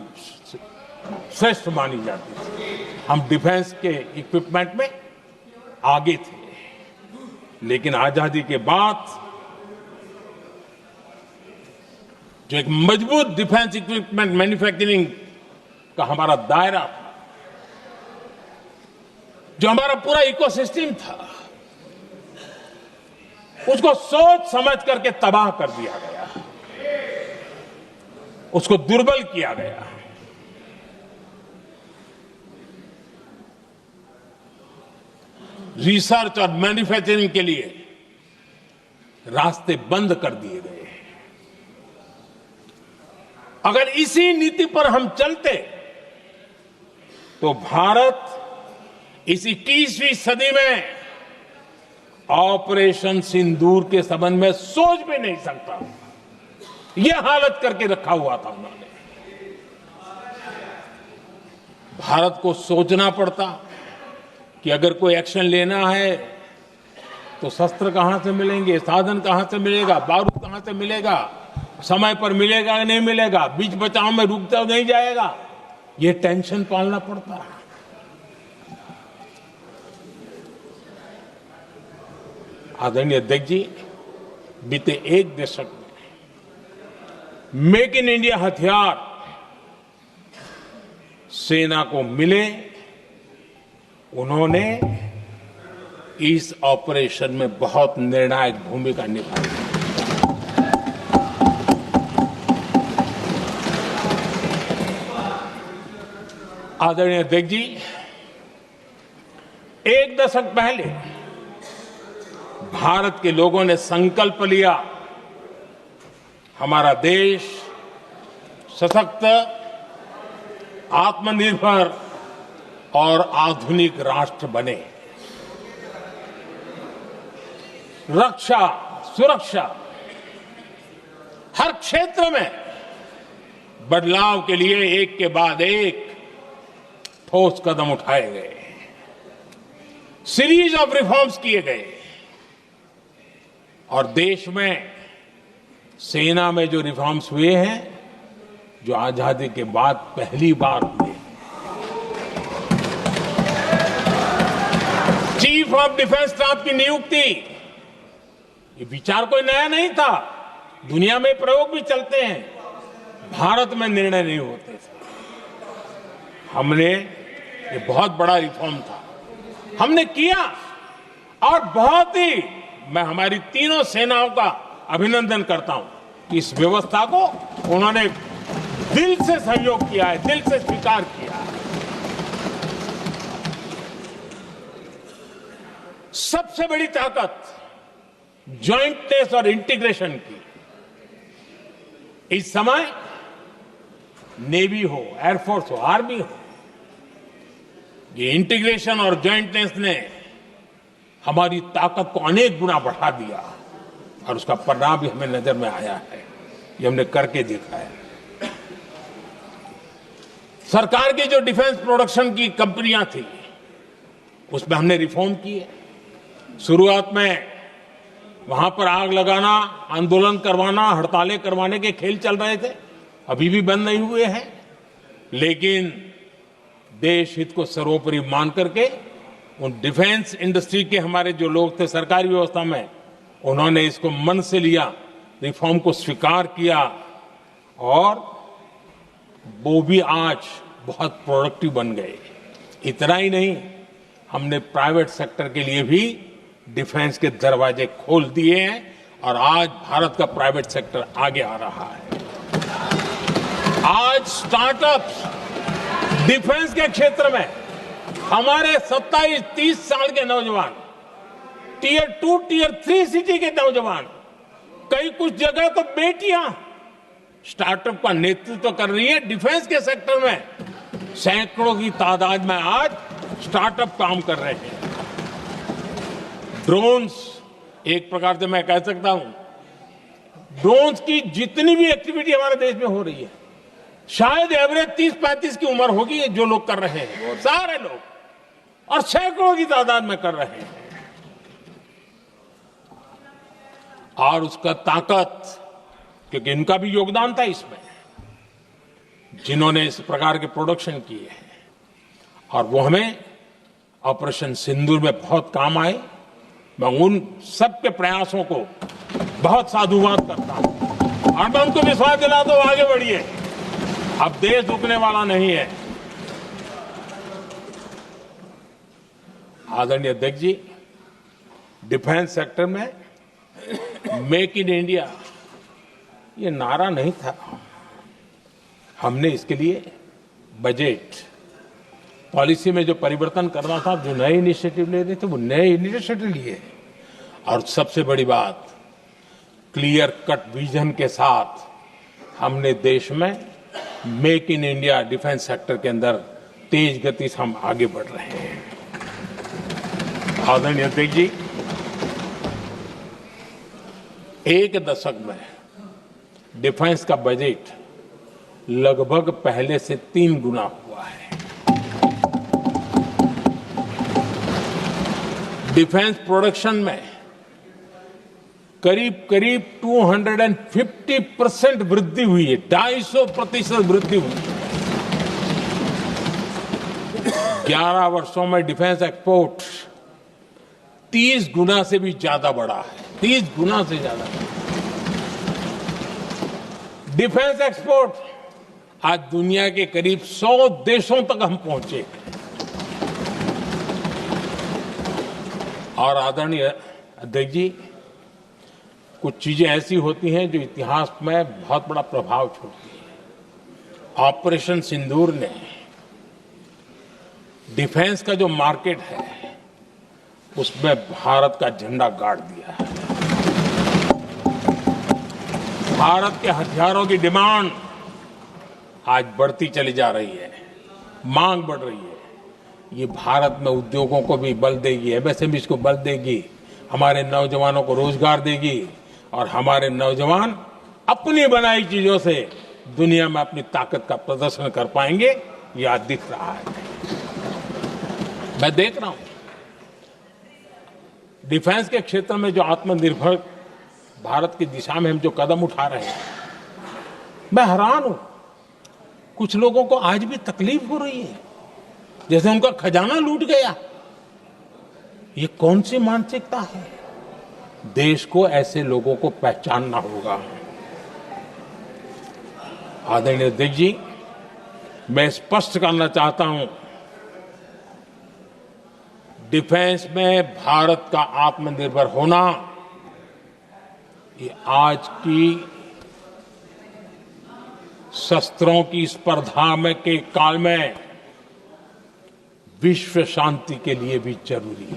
श्रेष्ठ मानी जाती थी। हम डिफेंस के इक्विपमेंट में आगे थे, लेकिन आजादी के बाद जो एक मजबूत डिफेंस इक्विपमेंट मैन्युफैक्चरिंग का हमारा दायरा था, जो हमारा पूरा इकोसिस्टम था, उसको सोच समझ करके तबाह कर दिया गया, उसको दुर्बल किया गया। रिसर्च और मैन्युफैक्चरिंग के लिए रास्ते बंद कर दिए गए। अगर इसी नीति पर हम चलते तो भारत इस 21वीं सदी में ऑपरेशन सिंदूर के संबंध में सोच भी नहीं सकता। यह हालत करके रखा हुआ था उन्होंने। भारत को सोचना पड़ता कि अगर कोई एक्शन लेना है तो शस्त्र कहां से मिलेंगे, साधन कहां से मिलेगा, बारूद कहां से मिलेगा, समय पर मिलेगा नहीं मिलेगा, बीच बचाव में रुकता नहीं जाएगा, ये टेंशन पालना पड़ता है। आदरणीय अध्यक्ष जी, बीते एक दशक में मेक इन इंडिया हथियार सेना को मिले, उन्होंने इस ऑपरेशन में बहुत निर्णायक भूमिका निभाई। आदरणीय अध्यक्ष जी, एक दशक पहले भारत के लोगों ने संकल्प लिया, हमारा देश सशक्त, आत्मनिर्भर और आधुनिक राष्ट्र बने। रक्षा, सुरक्षा, हर क्षेत्र में बदलाव के लिए एक के बाद एक ठोस कदम उठाए गए, सीरीज ऑफ रिफॉर्म्स किए गए, और देश में सेना में जो रिफॉर्म्स हुए हैं, जो आजादी के बाद पहली बार हुए। चीफ ऑफ डिफेंस स्टाफ की नियुक्ति, ये विचार कोई नया नहीं था, दुनिया में प्रयोग भी चलते हैं, भारत में निर्णय नहीं होते थे। हमने, ये बहुत बड़ा रिफॉर्म था, हमने किया, और बहुत ही मैं हमारी तीनों सेनाओं का अभिनंदन करता हूं कि इस व्यवस्था को उन्होंने दिल से सहयोग किया है, दिल से स्वीकार किया है। सबसे बड़ी ताकत ज्वाइंटनेस और इंटीग्रेशन की। इस समय नेवी हो, एयरफोर्स हो, आर्मी हो, ये इंटीग्रेशन और ज्वाइंटनेस ने हमारी ताकत को अनेक गुना बढ़ा दिया, और उसका परिणाम भी हमें नजर में आया है, ये हमने करके देखा है। सरकार की जो डिफेंस प्रोडक्शन की कंपनियां थी उसमें हमने रिफॉर्म किए। शुरुआत में वहां पर आग लगाना, आंदोलन करवाना, हड़तालें करवाने के खेल चल रहे थे, अभी भी बंद नहीं हुए हैं। लेकिन देश हित को सर्वोपरि मान करके उन डिफेंस इंडस्ट्री के हमारे जो लोग थे सरकारी व्यवस्था में, उन्होंने इसको मन से लिया, रिफॉर्म को स्वीकार किया और वो भी आज बहुत प्रोडक्टिव बन गए। इतना ही नहीं, हमने प्राइवेट सेक्टर के लिए भी डिफेंस के दरवाजे खोल दिए हैं और आज भारत का प्राइवेट सेक्टर आगे आ रहा है। आज स्टार्टअप्स डिफेंस के क्षेत्र में हमारे 27-30 साल के नौजवान, टियर 2, टियर 3 सिटी के नौजवान, कई कुछ जगह तो बेटियां स्टार्टअप का नेतृत्व कर रही है। डिफेंस के सेक्टर में सैकड़ों की तादाद में आज स्टार्टअप काम कर रहे हैं। ड्रोन्स, एक प्रकार से मैं कह सकता हूं, ड्रोन्स की जितनी भी एक्टिविटी हमारे देश में हो रही है, शायद एवरेज 30-35 की उम्र होगी जो लोग कर रहे हैं, सारे लोग, और सैकड़ों की तादाद में कर रहे हैं। और उसका ताकत, क्योंकि इनका भी योगदान था इसमें, जिन्होंने इस प्रकार के प्रोडक्शन किए हैं, और वो हमें ऑपरेशन सिंदूर में बहुत काम आए। मैं उन सबके प्रयासों को बहुत साधुवाद करता हूं और मैं उनको विश्वास दिलाता हूं, आगे बढ़िए, अब देश रुकने वाला नहीं है। आदरणीय अध्यक्ष जी, डिफेंस सेक्टर में मेक इन इंडिया ये नारा नहीं था। हमने इसके लिए बजट पॉलिसी में जो परिवर्तन करना था, जो नए इनिशिएटिव ले रहे थे, वो नए इनिशिएटिव लिए। और सबसे बड़ी बात, क्लियर कट विजन के साथ हमने देश में make in India defence sector के अंदर तेज गति से हम आगे बढ़ रहे हैं। आदरणीय अध्यक्ष जी, एक दशक में डिफेंस का बजट लगभग पहले से 3 गुना हुआ है। डिफेंस प्रोडक्शन में करीब करीब 250% वृद्धि हुई है, 250% वृद्धि हुई है। 11 वर्षों में डिफेंस एक्सपोर्ट 30 गुना से भी ज्यादा बढ़ा है, 30 गुना से ज्यादा। डिफेंस एक्सपोर्ट आज दुनिया के करीब 100 देशों तक हम पहुंचे। और आदरणीय अध्यक्ष जी, कुछ चीजें ऐसी होती हैं जो इतिहास में बहुत बड़ा प्रभाव छोड़ती हैं। ऑपरेशन सिंदूर ने डिफेंस का जो मार्केट है उसमें भारत का झंडा गाड़ दिया है। भारत के हथियारों की डिमांड आज बढ़ती चली जा रही है, मांग बढ़ रही है। ये भारत में उद्योगों को भी बल देगी, एमएसएमई को बल देगी, हमारे नौजवानों को रोजगार देगी और हमारे नौजवान अपनी बनाई चीजों से दुनिया में अपनी ताकत का प्रदर्शन कर पाएंगे। ये आज दिख रहा है, मैं देख रहा हूं। डिफेंस के क्षेत्र में जो आत्मनिर्भर भारत की दिशा में हम जो कदम उठा रहे हैं, मैं हैरान हूं। कुछ लोगों को आज भी तकलीफ हो रही है, जैसे उनका खजाना लूट गया। ये कौन सी मानसिकता है? देश को ऐसे लोगों को पहचानना होगा। आदरणीय अध्यक्ष जी, मैं स्पष्ट करना चाहता हूं, डिफेंस में भारत का आत्मनिर्भर होना ये आज की शस्त्रों की स्पर्धा में के काल में विश्व शांति के लिए भी जरूरी है।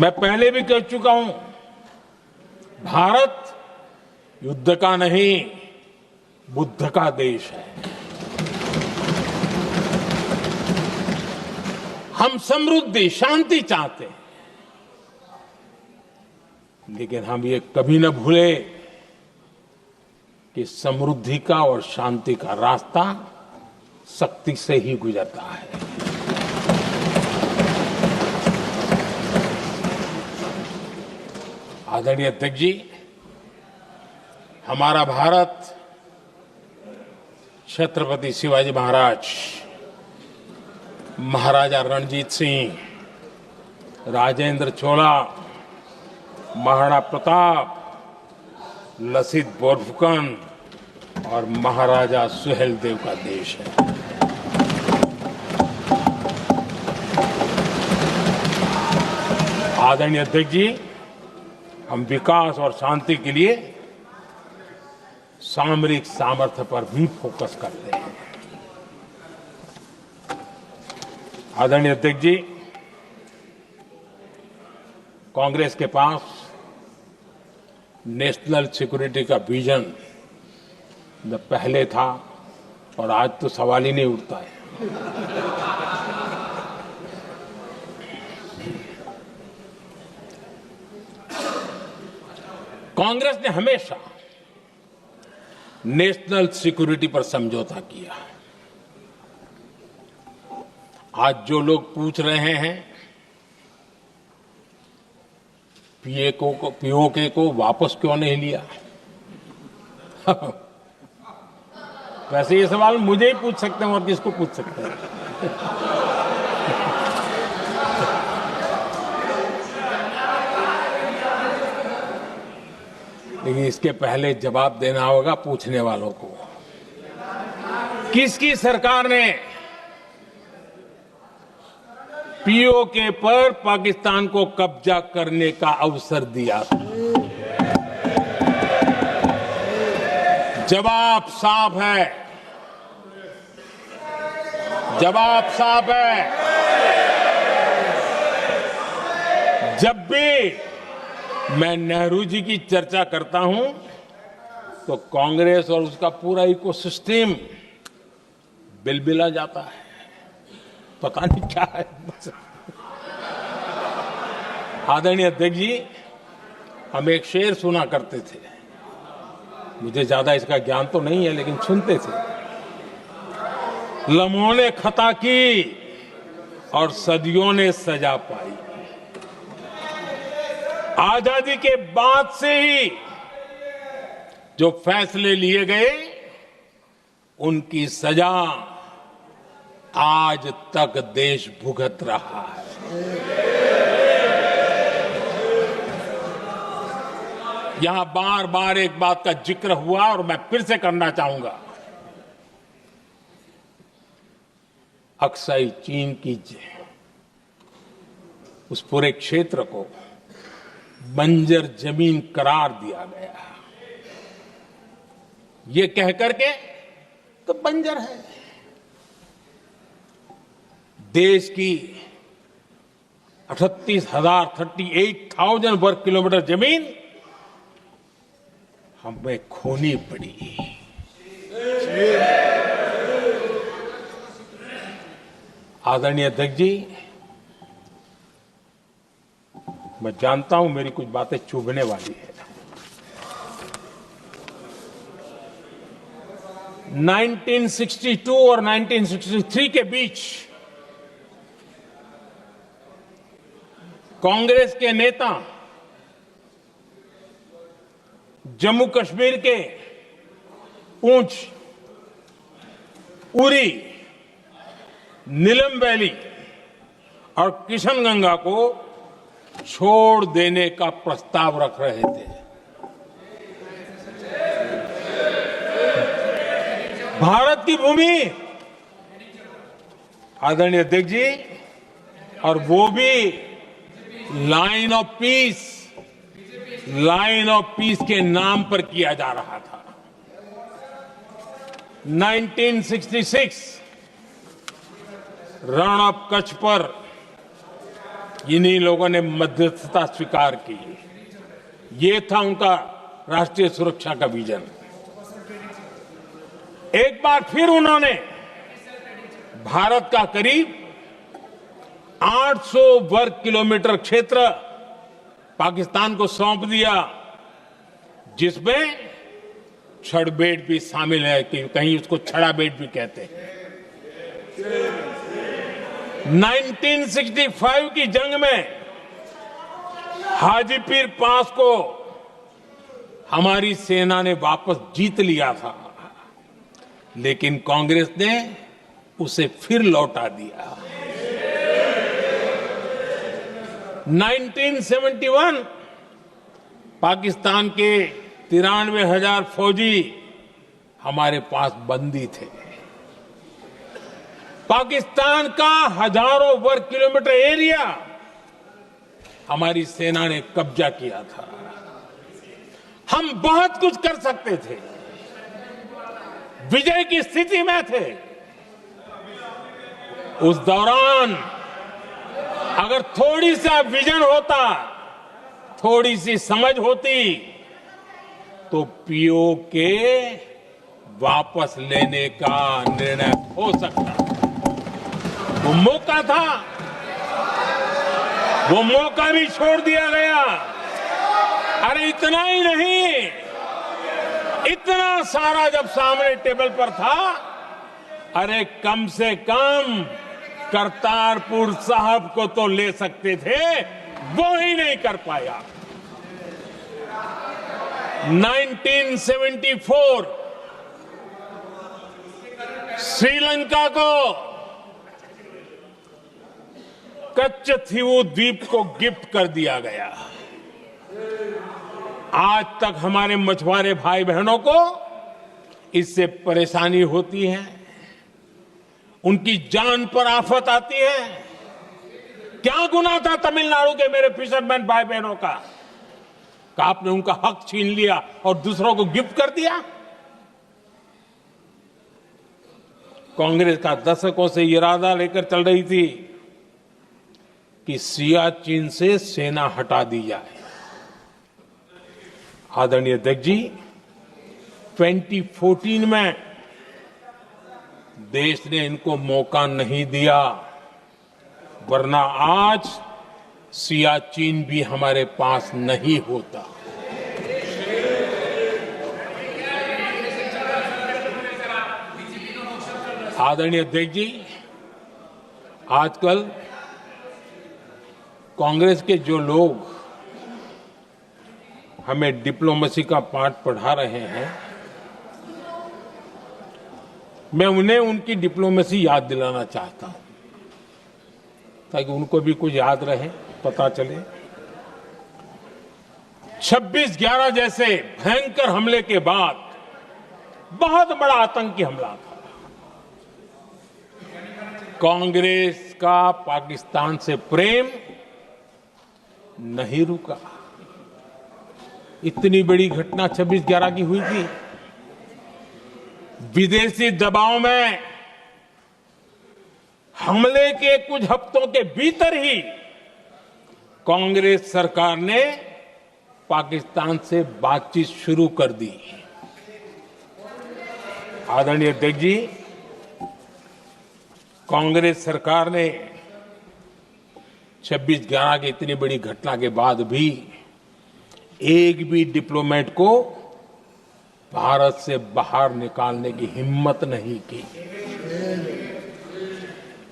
मैं पहले भी कह चुका हूं, भारत युद्ध का नहीं, बुद्ध का देश है। हम समृद्धि, शांति चाहते हैं, लेकिन हम ये कभी न भूले कि समृद्धि का और शांति का रास्ता शक्ति से ही गुजरता है। आदरणीय अध्यक्ष जी, हमारा भारत छत्रपति शिवाजी महाराज, महाराजा रणजीत सिंह, राजेंद्र चोला, महाराणा प्रताप, लसित बोरफुकन और महाराजा सुहेलदेव का देश है। आदरणीय अध्यक्ष जी, हम विकास और शांति के लिए सामरिक सामर्थ्य पर भी फोकस करते हैं। आदरणीय अध्यक्ष जी, कांग्रेस के पास नेशनल सिक्योरिटी का विजन न पहले था और आज तो सवाल ही नहीं उठता है। कांग्रेस ने हमेशा नेशनल सिक्योरिटी पर समझौता किया। आज जो लोग पूछ रहे हैं पीओके को वापस क्यों नहीं लिया, वैसे ये सवाल मुझे ही पूछ सकते हैं और किसको पूछ सकते हैं। लेकिन इसके पहले जवाब देना होगा पूछने वालों को। किसकी सरकार ने पीओके पर पाकिस्तान को कब्जा करने का अवसर दिया? जवाब साफ है, जवाब साफ है। जब भी मैं नेहरू जी की चर्चा करता हूं तो कांग्रेस और उसका पूरा इकोसिस्टम बिलबिला जाता है। पता नहीं क्या है। आदरणीय अध्यक्ष जी, हम एक शेर सुना करते थे, मुझे ज्यादा इसका ज्ञान तो नहीं है लेकिन सुनते थे। लम्हों ने खता की और सदियों ने सजा पाई। आजादी के बाद से ही जो फैसले लिए गए उनकी सजा आज तक देश भुगत रहा है। यहां बार बार एक बात का जिक्र हुआ और मैं फिर से करना चाहूंगा। अक्साई चीन की उस पूरे क्षेत्र को बंजर जमीन करार दिया गया। ये कह करके तो बंजर है। देश की 38,000 वर्ग किलोमीटर जमीन हमें खोनी पड़ी। आदरणीय अध्यक्ष जी, मैं जानता हूं मेरी कुछ बातें चुभने वाली है। 1962 और 1963 के बीच कांग्रेस के नेता जम्मू कश्मीर के पूंछ, उरी, नीलम वैली और किशनगंगा को छोड़ देने का प्रस्ताव रख रहे थे। भारत की भूमि, आदरणीय अध्यक्ष जी, और वो भी लाइन ऑफ पीस के नाम पर किया जा रहा था। 1966 रण ऑफ कच्छ पर इन्हीं लोगों ने मध्यस्थता स्वीकार की। ये था उनका राष्ट्रीय सुरक्षा का विजन। एक बार फिर उन्होंने भारत का करीब 800 वर्ग किलोमीटर क्षेत्र पाकिस्तान को सौंप दिया, जिसमें छड़बेट भी शामिल है, कि कहीं उसको छड़ाबेट भी कहते हैं। 1965 की जंग में हाजीपीर पास को हमारी सेना ने वापस जीत लिया था, लेकिन कांग्रेस ने उसे फिर लौटा दिया। 1971 पाकिस्तान के 93,000 फौजी हमारे पास बंदी थे। पाकिस्तान का हजारों वर्ग किलोमीटर एरिया हमारी सेना ने कब्जा किया था। हम बहुत कुछ कर सकते थे, विजय की स्थिति में थे। उस दौरान अगर थोड़ी सा विजन होता, थोड़ी सी समझ होती, तो पीओके वापस लेने का निर्णय हो सकता। वो मौका था, वो मौका भी छोड़ दिया गया। अरे इतना ही नहीं, इतना सारा जब सामने टेबल पर था, अरे कम से कम करतारपुर साहब को तो ले सकते थे, वो ही नहीं कर पाया। 1974 श्रीलंका को कच्चथीवू द्वीप को गिफ्ट कर दिया गया। आज तक हमारे मछुआरे भाई बहनों को इससे परेशानी होती है, उनकी जान पर आफत आती है। क्या गुनाह था तमिलनाडु के मेरे फिशरमैन भाई बहनों का, कि आपने उनका हक छीन लिया और दूसरों को गिफ्ट कर दिया? कांग्रेस का दशकों से इरादा लेकर चल रही थी कि सियाचिन से सेना हटा दी जाए। आदरणीय अध्यक्ष जी, 2014 में देश ने इनको मौका नहीं दिया, वरना आज सियाचिन भी हमारे पास नहीं होता। आदरणीय अध्यक्ष जी, आजकल कांग्रेस के जो लोग हमें डिप्लोमेसी का पाठ पढ़ा रहे हैं, मैं उन्हें उनकी डिप्लोमेसी याद दिलाना चाहता हूं, ताकि उनको भी कुछ याद रहे, पता चले। 26/11 जैसे भयंकर हमले के बाद बहुत बड़ा आतंकी हमला था। कांग्रेस का पाकिस्तान से प्रेम नहीं रुका। इतनी बड़ी घटना 26/11 की हुई थी। विदेशी दबाव में हमले के कुछ हफ्तों के भीतर ही कांग्रेस सरकार ने पाकिस्तान से बातचीत शुरू कर दी। आदरणीय अध्यक्ष जी, कांग्रेस सरकार ने 26/11 की इतनी बड़ी घटना के बाद भी एक भी डिप्लोमेट को भारत से बाहर निकालने की हिम्मत नहीं की।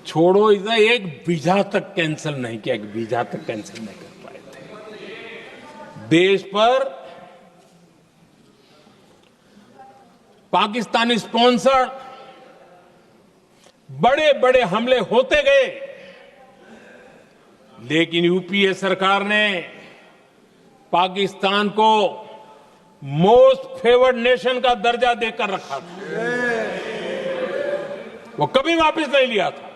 छोड़ो इधर, एक वीजा तक कैंसिल नहीं किया, एक वीजा तक कैंसिल नहीं कर पाए थे। देश पर पाकिस्तानी स्पॉन्सर बड़े बड़े हमले होते गए, लेकिन यूपीए सरकार ने पाकिस्तान को मोस्ट फेवर्ड नेशन का दर्जा देकर रखा था। वो कभी वापस नहीं लिया था।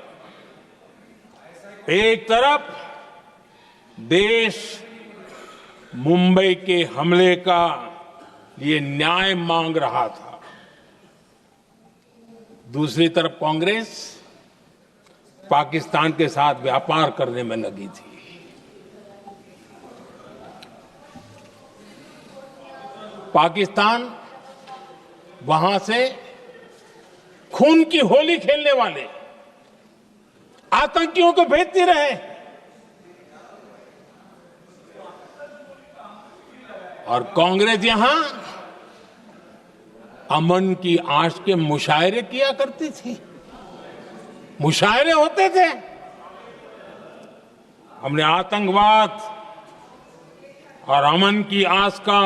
एक तरफ देश मुंबई के हमले का लिए न्याय मांग रहा था, दूसरी तरफ कांग्रेस पाकिस्तान के साथ व्यापार करने में लगी थी। पाकिस्तान वहां से खून की होली खेलने वाले आतंकियों को भेजते रहे, और कांग्रेस यहां अमन की आश के मुशायरे किया करती थी। मुशायरे होते थे। हमने आतंकवाद और अमन की आस का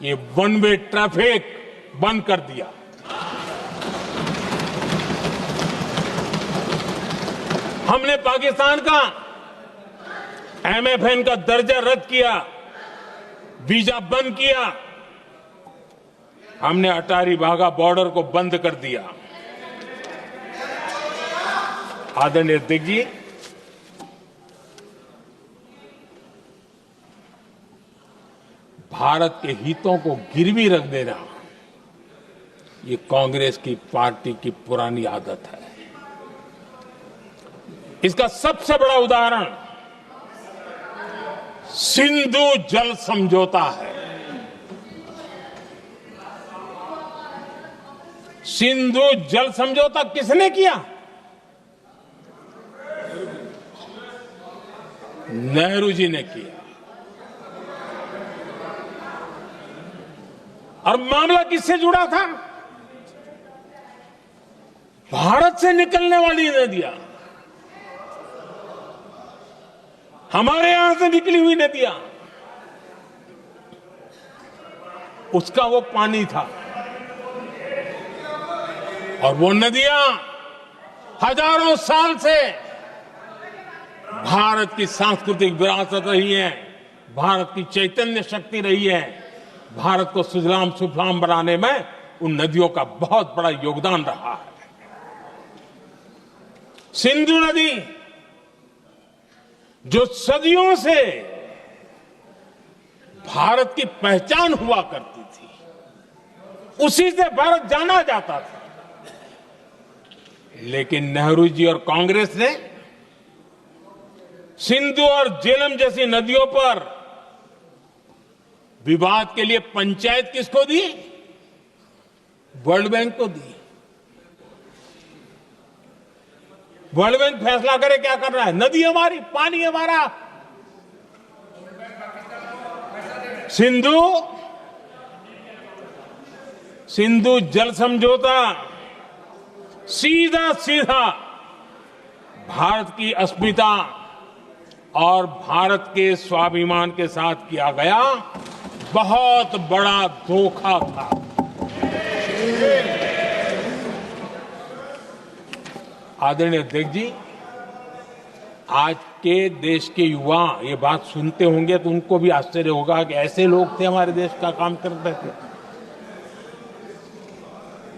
ये वन वे ट्रैफिक बंद कर दिया। हमने पाकिस्तान का MFN का दर्जा रद्द किया, वीजा बंद किया। हमने अटारी वाघा बॉर्डर को बंद कर दिया। आदरणीय अध्यक्ष जी, भारत के हितों को गिरवी रख देना ये कांग्रेस की पार्टी की पुरानी आदत है। इसका सबसे बड़ा उदाहरण सिंधु जल समझौता है। सिंधु जल समझौता किसने किया? नेहरू जी ने किया। और मामला किससे जुड़ा था? भारत से निकलने वाली नदियां, हमारे यहां से निकली हुई नदियां, उसका वो पानी था। और वो नदियां हजारों साल से भारत की सांस्कृतिक विरासत रही है, भारत की चैतन्य शक्ति रही है। भारत को सुजलाम सुफलाम बनाने में उन नदियों का बहुत बड़ा योगदान रहा है। सिंधु नदी जो सदियों से भारत की पहचान हुआ करती थी, उसी से भारत जाना जाता था। लेकिन नेहरू जी और कांग्रेस ने सिंधु और झेलम जैसी नदियों पर विवाद के लिए पंचायत किसको दी? वर्ल्ड बैंक को दी। वर्ल्ड बैंक फैसला करे क्या कर रहा है। नदी हमारी, पानी हमारा। सिंधु जल समझौता सीधा सीधा भारत की अस्मिता और भारत के स्वाभिमान के साथ किया गया बहुत बड़ा धोखा था। आदरणीय अध्यक्ष जी, आज के देश के युवा ये बात सुनते होंगे तो उनको भी आश्चर्य होगा कि ऐसे लोग थे हमारे देश का काम करते थे।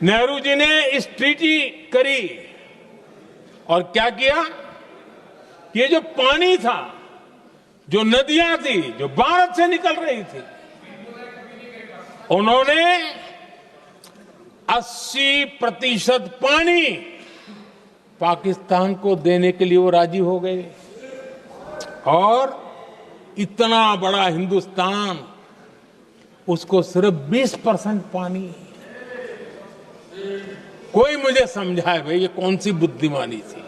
नेहरू जी ने इस ट्रीटी करी और क्या किया? ये जो पानी था, जो नदियां थी, जो भारत से निकल रही थी, उन्होंने 80% पानी पाकिस्तान को देने के लिए वो राजी हो गए। और इतना बड़ा हिंदुस्तान, उसको सिर्फ 20% पानी। कोई मुझे समझाए भाई ये कौन सी बुद्धिमानी थी?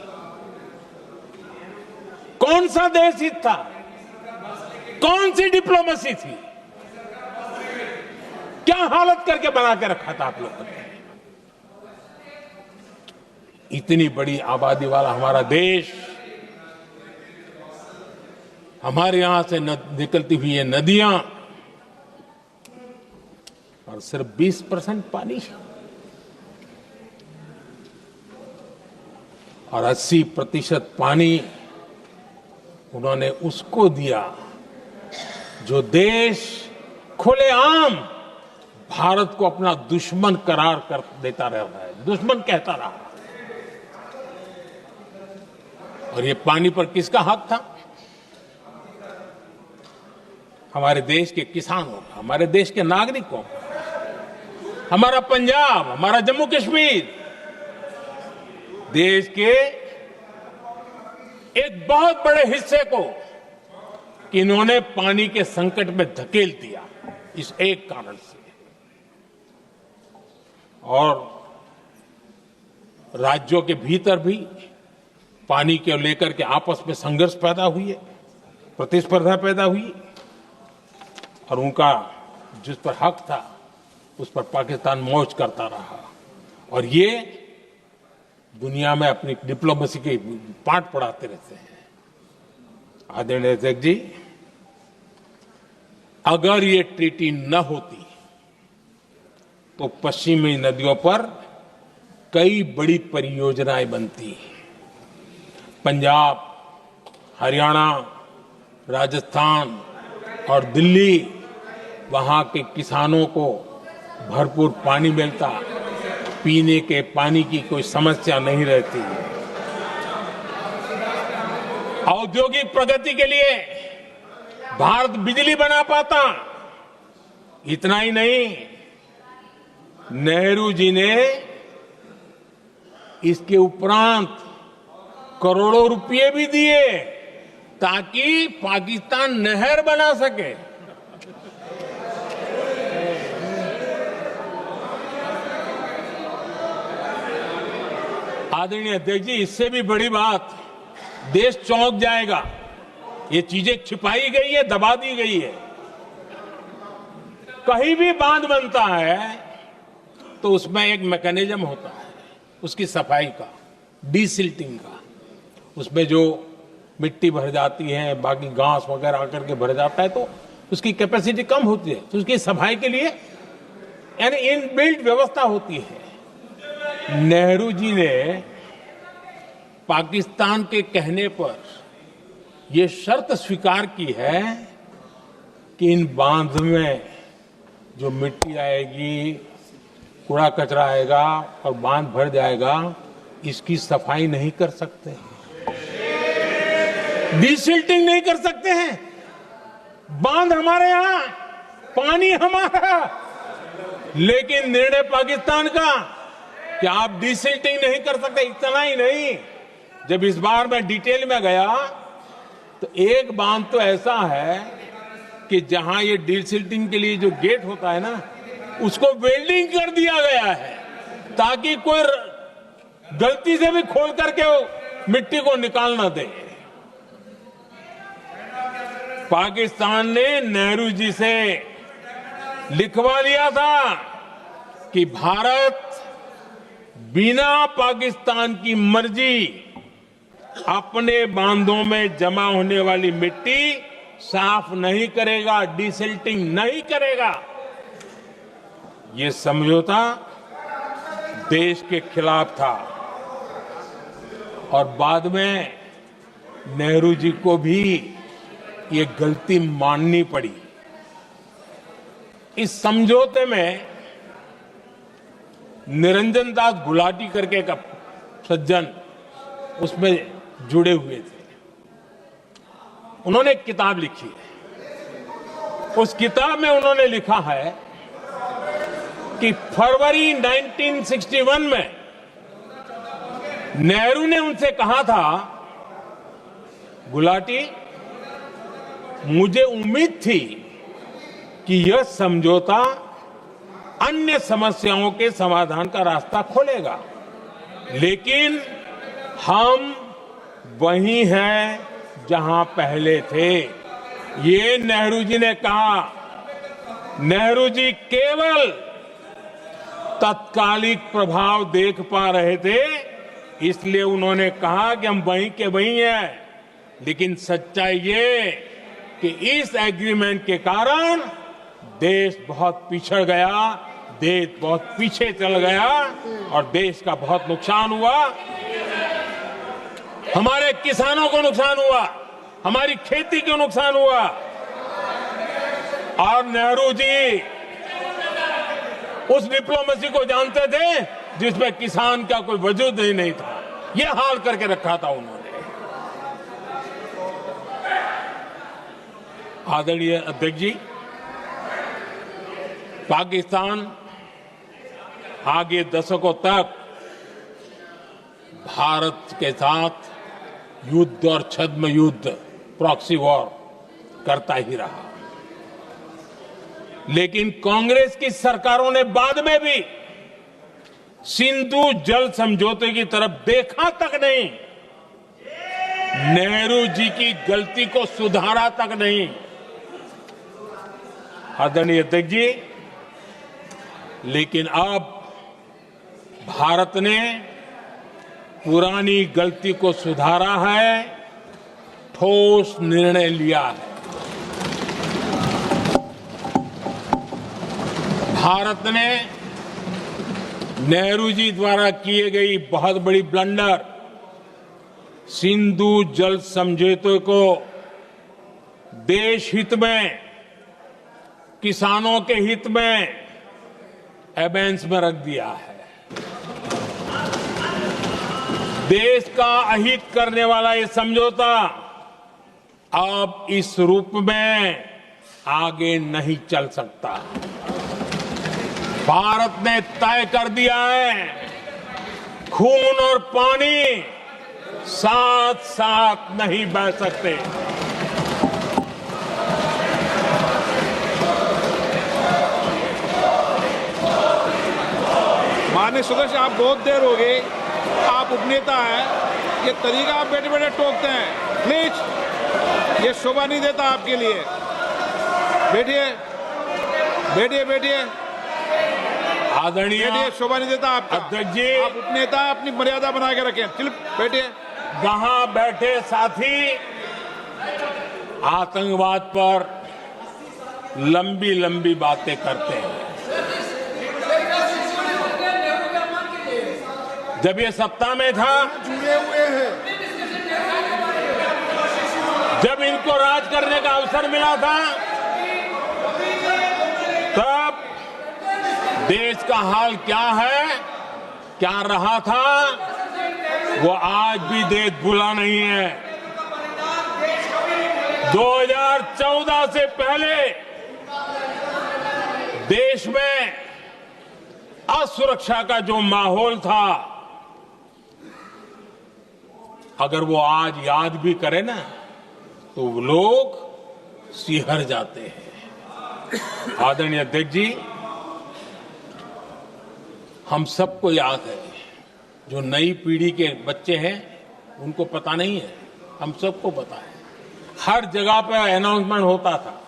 कौन सा देश हित था? कौन सी डिप्लोमेसी थी? क्या हालत करके बना के रखा था आप लोगों ने? इतनी बड़ी आबादी वाला हमारा देश, हमारे यहां से निकलती हुई ये नदियां, और सिर्फ 20% पानी, और 80% पानी उन्होंने उसको दिया जो देश खुलेआम भारत को अपना दुश्मन करार कर देता रहा है, दुश्मन कहता रहा। और ये पानी पर किसका हक था? हमारे देश के किसानों का, हमारे देश के नागरिकों का। हमारा पंजाब, हमारा जम्मू कश्मीर देश के एक बहुत बड़े हिस्से को इन्होंने पानी के संकट में धकेल दिया, इस एक कारण से। और राज्यों के भीतर भी पानी को लेकर के आपस में संघर्ष पैदा हुई है, प्रतिस्पर्धा पैदा हुई, और उनका जिस पर हक था उस पर पाकिस्तान मौज करता रहा और ये दुनिया में अपनी डिप्लोमेसी के पाठ पढ़ाते रहते हैं। आदरणीय अध्यक्ष जी, अगर ये ट्रीटी न होती तो पश्चिमी नदियों पर कई बड़ी परियोजनाएं बनती। पंजाब, हरियाणा, राजस्थान और दिल्ली, वहां के किसानों को भरपूर पानी मिलता, पीने के पानी की कोई समस्या नहीं रहती। औद्योगिक प्रगति के लिए भारत बिजली बना पाता। इतना ही नहीं, नेहरू जी ने इसके उपरांत करोड़ों रुपए भी दिए ताकि पाकिस्तान नहर बना सके। आदरणीय अध्यक्ष जी, इससे भी बड़ी बात, देश चौंक जाएगा। ये चीजें छिपाई गई है, दबा दी गई है। कहीं भी बांध बनता है तो उसमें एक मैकेनिज्म होता है उसकी सफाई का, डीसिल्टिंग का। उसमें जो मिट्टी भर जाती है, बाकी घास वगैरह आकर के भर जाता है तो उसकी कैपेसिटी कम होती है, तो उसकी सफाई के लिए यानी इनबिल्ट व्यवस्था होती है। नेहरू जी ने पाकिस्तान के कहने पर यह शर्त स्वीकार की है कि इन बांध में जो मिट्टी आएगी, कूड़ा कचरा आएगा और बांध भर जाएगा, इसकी सफाई नहीं कर सकते, डीसिल्टिंग नहीं कर सकते हैं। बांध हमारे यहां, पानी हमारा, लेकिन निर्णय पाकिस्तान का कि आप डीसिल्टिंग नहीं कर सकते। इतना ही नहीं, जब इस बार मैं डिटेल में गया तो एक बांध तो ऐसा है कि जहां ये डीसिल्टिंग के लिए जो गेट होता है ना, उसको वेल्डिंग कर दिया गया है ताकि कोई गलती से भी खोल करके वो मिट्टी को निकाल ना दे। पाकिस्तान ने नेहरू जी से लिखवा लिया था कि भारत बिना पाकिस्तान की मर्जी अपने बांधों में जमा होने वाली मिट्टी साफ नहीं करेगा, डीसिल्टिंग नहीं करेगा। ये समझौता देश के खिलाफ था और बाद में नेहरू जी को भी ये गलती माननी पड़ी। इस समझौते में निरंजन दास गुलाटी करके एक सज्जन उसमें जुड़े हुए थे। उन्होंने एक किताब लिखी है। उस किताब में उन्होंने लिखा है कि फरवरी 1961 में नेहरू ने उनसे कहा था, गुलाटी, मुझे उम्मीद थी कि यह समझौता अन्य समस्याओं के समाधान का रास्ता खोलेगा, लेकिन हम वहीं हैं जहां पहले थे। ये नेहरू जी ने कहा। नेहरू जी केवल तत्कालिक प्रभाव देख पा रहे थे, इसलिए उन्होंने कहा कि हम वहीं के वहीं हैं, लेकिन सच्चाई ये कि इस एग्रीमेंट के कारण देश बहुत पिछड़ गया, देश बहुत पीछे चल गया और देश का बहुत नुकसान हुआ। हमारे किसानों को नुकसान हुआ, हमारी खेती को नुकसान हुआ। और नेहरू जी उस डिप्लोमेसी को जानते थे जिसमें किसान का कोई वजूद ही नहीं था। यह हाल करके रखा था उन्होंने। आदरणीय अध्यक्ष जी, पाकिस्तान आगे दशकों तक भारत के साथ युद्ध और छद्म युद्ध, प्रॉक्सी वॉर करता ही रहा, लेकिन कांग्रेस की सरकारों ने बाद में भी सिंधु जल समझौते की तरफ देखा तक नहीं, नेहरू जी की गलती को सुधारा तक नहीं। आदरणीय अध्यक्ष जी, लेकिन अब भारत ने पुरानी गलती को सुधारा है, ठोस निर्णय लिया है। भारत ने नेहरू जी द्वारा किए गई बहुत बड़ी ब्लंडर सिंधु जल समझौते को देश हित में, किसानों के हित में एबेंस में रख दिया है। देश का अहित करने वाला ये समझौता अब इस रूप में आगे नहीं चल सकता। भारत ने तय कर दिया है, खून और पानी साथ साथ नहीं बह सकते। माननीय सदस्य, आप बहुत देर हो गई, आप उपनेता हैं, ये तरीका आप बैठे बैठे टोकते हैं, प्लीज, ये शोभा नहीं देता आपके लिए। बैठिए बैठिए बैठिए आदरणीय, बैठिए, शोभा नहीं देता आपका। अध्यक्ष जी, आप उपनेता, अपनी मर्यादा बना के रखें। चल बैठिए। वहां बैठे साथी आतंकवाद पर लंबी लंबी बातें करते हैं। जब ये सत्ता में था, जुड़े हुए हैं। जब इनको राज करने का अवसर मिला था, तब देश का हाल क्या है, क्या रहा था, वो आज भी देश भूला नहीं है। 2014 से पहले देश में असुरक्षा का जो माहौल था, अगर वो आज याद भी करे ना, तो लोग सिहर जाते हैं। आदरणीय अध्यक्ष जी, हम सबको याद है, जो नई पीढ़ी के बच्चे हैं उनको पता नहीं है, हम सबको पता है। हर जगह पर अनाउंसमेंट होता था,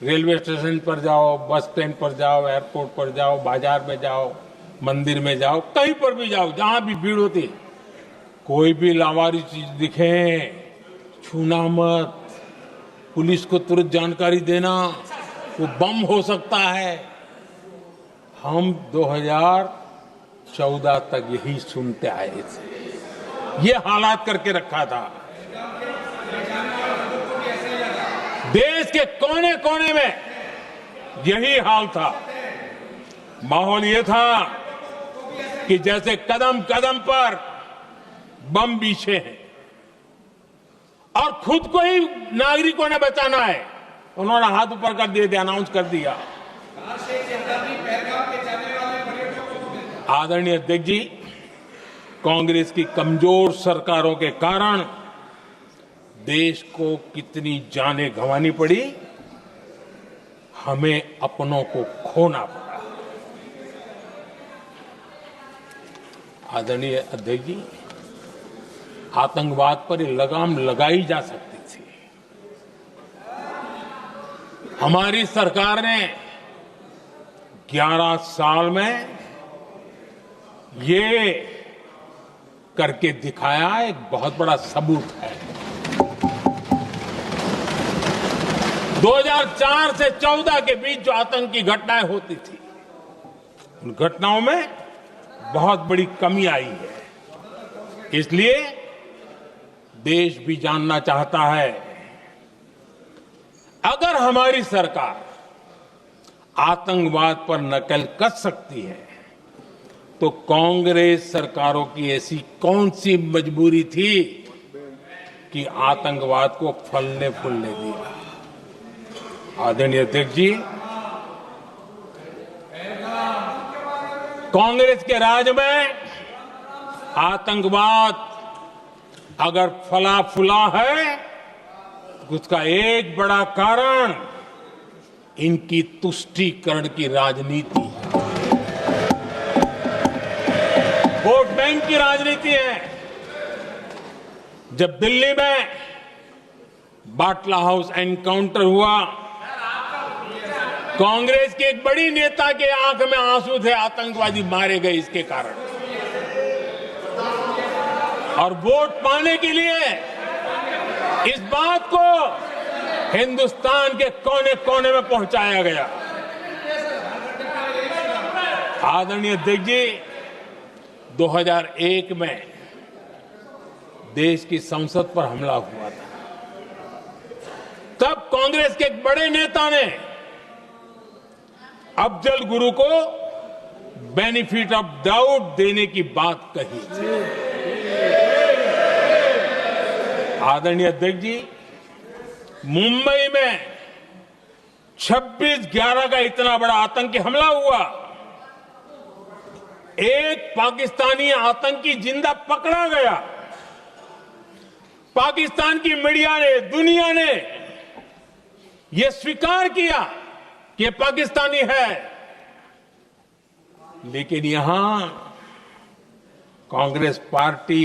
रेलवे स्टेशन पर जाओ, बस स्टैंड पर जाओ, एयरपोर्ट पर जाओ, बाजार में जाओ, मंदिर में जाओ, कहीं पर भी जाओ, जहां भी भीड़ होती है, कोई भी लावारिस चीज दिखे छूना मत, पुलिस को तुरंत जानकारी देना, वो बम हो सकता है। हम 2014 तक यही सुनते आए थे, ये हालात करके रखा था। देश के कोने कोने में यही हाल था। माहौल ये था कि जैसे कदम कदम पर बम बिछे हैं और खुद को ही नागरिकों ने बचाना है, उन्होंने हाथ ऊपर कर दिए थे, अनाउंस कर दिया। आदरणीय अध्यक्ष जी, कांग्रेस की कमजोर सरकारों के कारण देश को कितनी जानें गंवानी पड़ी, हमें अपनों को खोना पड़ा। आदरणीय अध्यक्ष जी, आतंकवाद पर लगाम लगाई जा सकती थी। हमारी सरकार ने 11 साल में ये करके दिखाया, एक बहुत बड़ा सबूत है। 2004 से 14 के बीच जो आतंकी घटनाएं होती थी, उन घटनाओं में बहुत बड़ी कमी आई है। इसलिए देश भी जानना चाहता है, अगर हमारी सरकार आतंकवाद पर नकेल कस सकती है, तो कांग्रेस सरकारों की ऐसी कौन सी मजबूरी थी कि आतंकवाद को फलने फूलने दिया। आदरणीय अध्यक्ष जी, कांग्रेस के राज में आतंकवाद अगर फला फूला है, तो उसका एक बड़ा कारण इनकी तुष्टीकरण की राजनीति है, वोट बैंक की राजनीति है। जब दिल्ली में बाटला हाउस एनकाउंटर हुआ, कांग्रेस के एक बड़ी नेता के आंख में आंसू थे, आतंकवादी मारे गए इसके कारण। और वोट पाने के लिए इस बात को हिंदुस्तान के कोने कोने में पहुंचाया गया। आदरणीय अध्यक्ष जी, 2001 में देश की संसद पर हमला हुआ था। तब कांग्रेस के एक बड़े नेता ने अफजल गुरु को बेनिफिट ऑफ डाउट देने की बात कही थी। आदरणीय अध्यक्ष जी, मुंबई में 26/11 का इतना बड़ा आतंकी हमला हुआ, एक पाकिस्तानी आतंकी जिंदा पकड़ा गया। पाकिस्तान की मीडिया ने, दुनिया ने यह स्वीकार किया कि यह पाकिस्तानी है। लेकिन यहां कांग्रेस पार्टी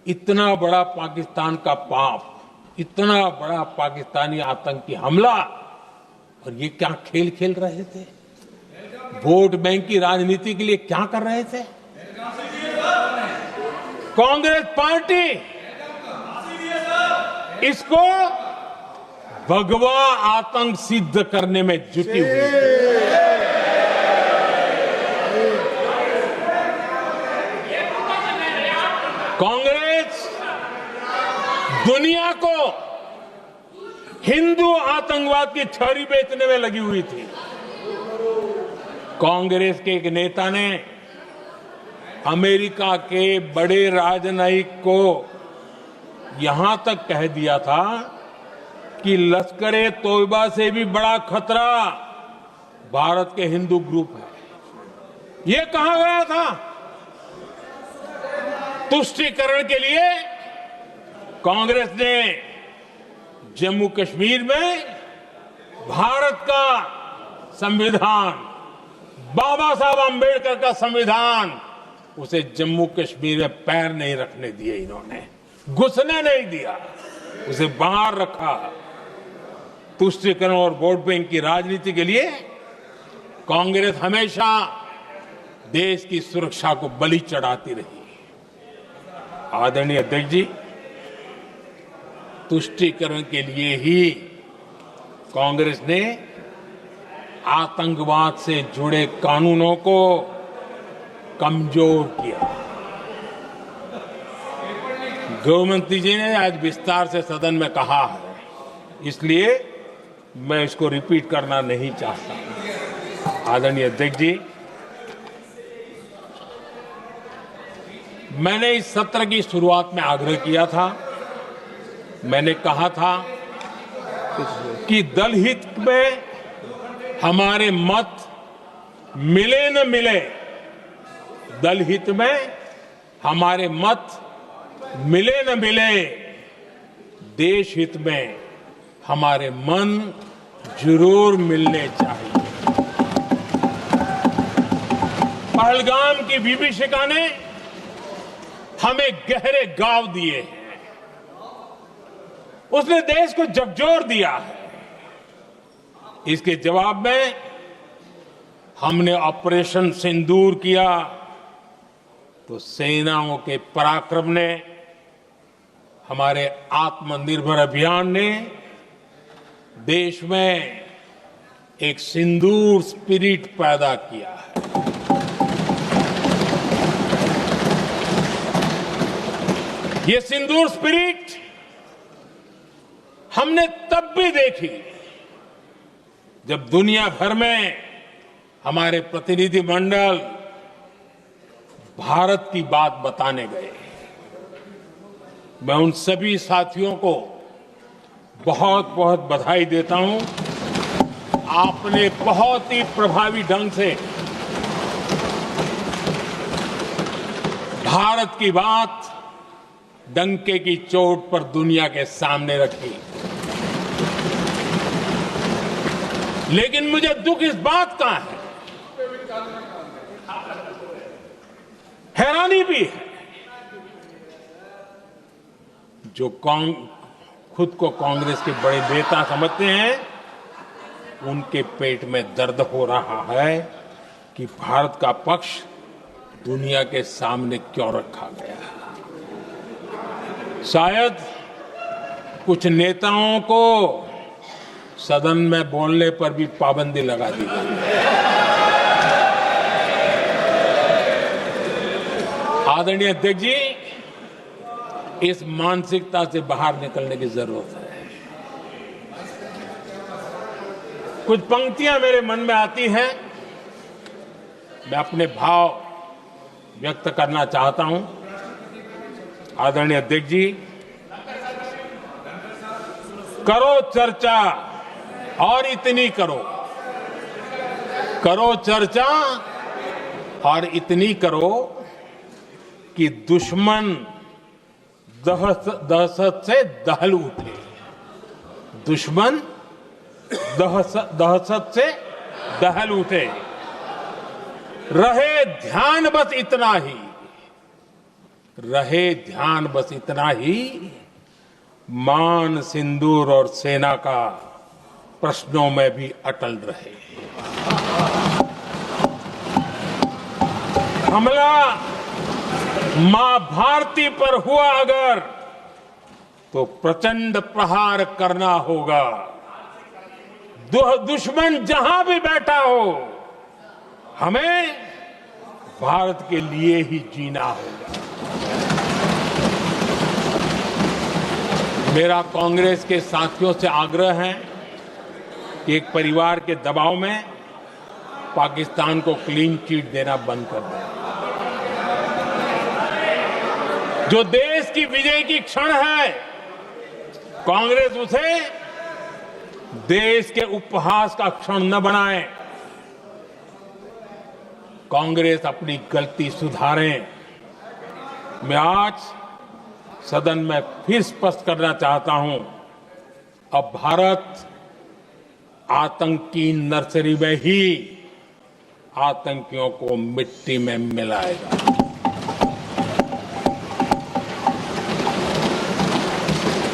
इतना बड़ा पाकिस्तान का पाप, इतना बड़ा पाकिस्तानी आतंकी हमला, और ये क्या खेल खेल रहे थे? वोट बैंक की राजनीति के लिए क्या कर रहे थे? कांग्रेस पार्टी इसको भगवा आतंक सिद्ध करने में जुटी हुई है। कांग्रेस दुनिया को हिंदू आतंकवाद की छड़ी बेचने में लगी हुई थी। कांग्रेस के एक नेता ने अमेरिका के बड़े राजनयिक को यहां तक कह दिया था कि लश्कर-ए तोयबा से भी बड़ा खतरा भारत के हिंदू ग्रुप है। यह कहा गया था। तुष्टीकरण के लिए कांग्रेस ने जम्मू कश्मीर में भारत का संविधान, बाबा साहब आंबेडकर का संविधान, उसे जम्मू कश्मीर में पैर नहीं रखने दिए। इन्होंने घुसने नहीं दिया, उसे बाहर रखा। तुष्टीकरण और वोट बैंक की राजनीति के लिए कांग्रेस हमेशा देश की सुरक्षा को बलि चढ़ाती रही। आदरणीय अध्यक्ष जी, तुष्टीकरण के लिए ही कांग्रेस ने आतंकवाद से जुड़े कानूनों को कमजोर किया। गृहमंत्री जी ने आज विस्तार से सदन में कहा है, इसलिए मैं इसको रिपीट करना नहीं चाहता। आदरणीय अध्यक्ष जी, मैंने इस सत्र की शुरुआत में आग्रह किया था, मैंने कहा था कि दल हित में हमारे मत मिले न मिले, दल हित में हमारे मत मिले न मिले, देश हित में हमारे मन जरूर मिलने चाहिए। पहलगाम की विभीषिका ने हमें गहरे घाव दिए हैं, उसने देश को झकझोर दिया है। इसके जवाब में हमने ऑपरेशन सिंदूर किया तो सेनाओं के पराक्रम ने, हमारे आत्मनिर्भर अभियान ने देश में एक सिंदूर स्पिरिट पैदा किया है। ये सिंदूर स्पिरिट हमने तब भी देखी जब दुनिया भर में हमारे प्रतिनिधि मंडल भारत की बात बताने गए। मैं उन सभी साथियों को बहुत बहुत बधाई देता हूं। आपने बहुत ही प्रभावी ढंग से भारत की बात डंके की चोट पर दुनिया के सामने रखी। लेकिन मुझे दुख इस बात का है, हैरानी भी है, जो खुद को कांग्रेस के बड़े नेता समझते हैं, उनके पेट में दर्द हो रहा है कि भारत का पक्ष दुनिया के सामने क्यों रखा गया। शायद कुछ नेताओं को सदन में बोलने पर भी पाबंदी लगा दी गई है। आदरणीय अध्यक्ष जी, इस मानसिकता से बाहर निकलने की जरूरत है। कुछ पंक्तियां मेरे मन में आती हैं, मैं अपने भाव व्यक्त करना चाहता हूं। आदरणीय अध्यक्ष जी, करो चर्चा और इतनी करो, करो चर्चा और इतनी करो कि दुश्मन दहशत से दहल उठे। दुश्मन दहशत से दहल उठे। रहे ध्यान बस इतना ही, रहे ध्यान बस इतना ही, मान सिंदूर और सेना का प्रश्नों में भी अटल रहे। हमला मां भारती पर हुआ अगर, तो प्रचंड प्रहार करना होगा। दुश्मन जहां भी बैठा हो, हमें भारत के लिए ही जीना होगा। मेरा कांग्रेस के साथियों से आग्रह है कि एक परिवार के दबाव में पाकिस्तान को क्लीन चिट देना बंद कर दें। जो देश की विजय की क्षण है, कांग्रेस उसे देश के उपहास का क्षण न बनाए। कांग्रेस अपनी गलती सुधारें। मैं आज सदन में फिर स्पष्ट करना चाहता हूं, अब भारत आतंकी नर्सरी में ही आतंकियों को मिट्टी में मिलाएगा।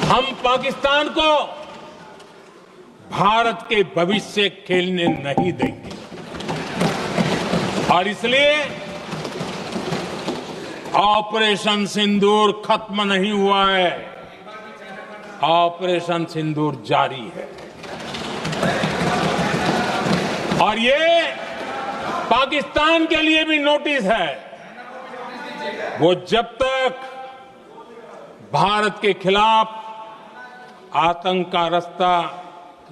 हम पाकिस्तान को भारत के भविष्य खेलने नहीं देंगे और इसलिए ऑपरेशन सिंदूर खत्म नहीं हुआ है, ऑपरेशन सिंदूर जारी है। और ये पाकिस्तान के लिए भी नोटिस है। वो जब तक भारत के खिलाफ आतंक का रास्ता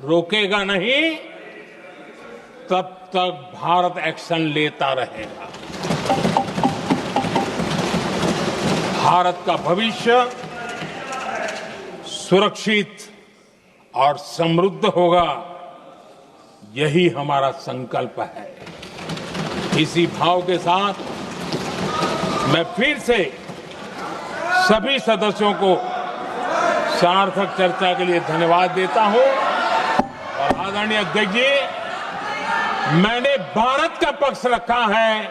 रोकेगा नहीं, तब तक भारत एक्शन लेता रहेगा। भारत का भविष्य सुरक्षित और समृद्ध होगा, यही हमारा संकल्प है। इसी भाव के साथ मैं फिर से सभी सदस्यों को सार्थक चर्चा के लिए धन्यवाद देता हूं। और आदरणीय अध्यक्ष जी, मैंने भारत का पक्ष रखा है,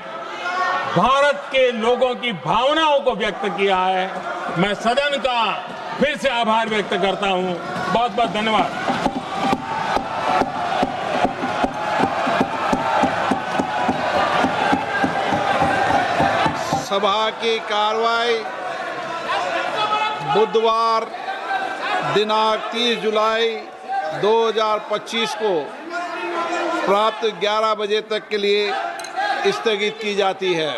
भारत के लोगों की भावनाओं को व्यक्त किया है। मैं सदन का फिर से आभार व्यक्त करता हूं। बहुत बहुत धन्यवाद। सभा की कार्रवाई बुधवार दिनांक 30 जुलाई 2025 को प्राप्त 11 बजे तक के लिए स्थगित की जाती है।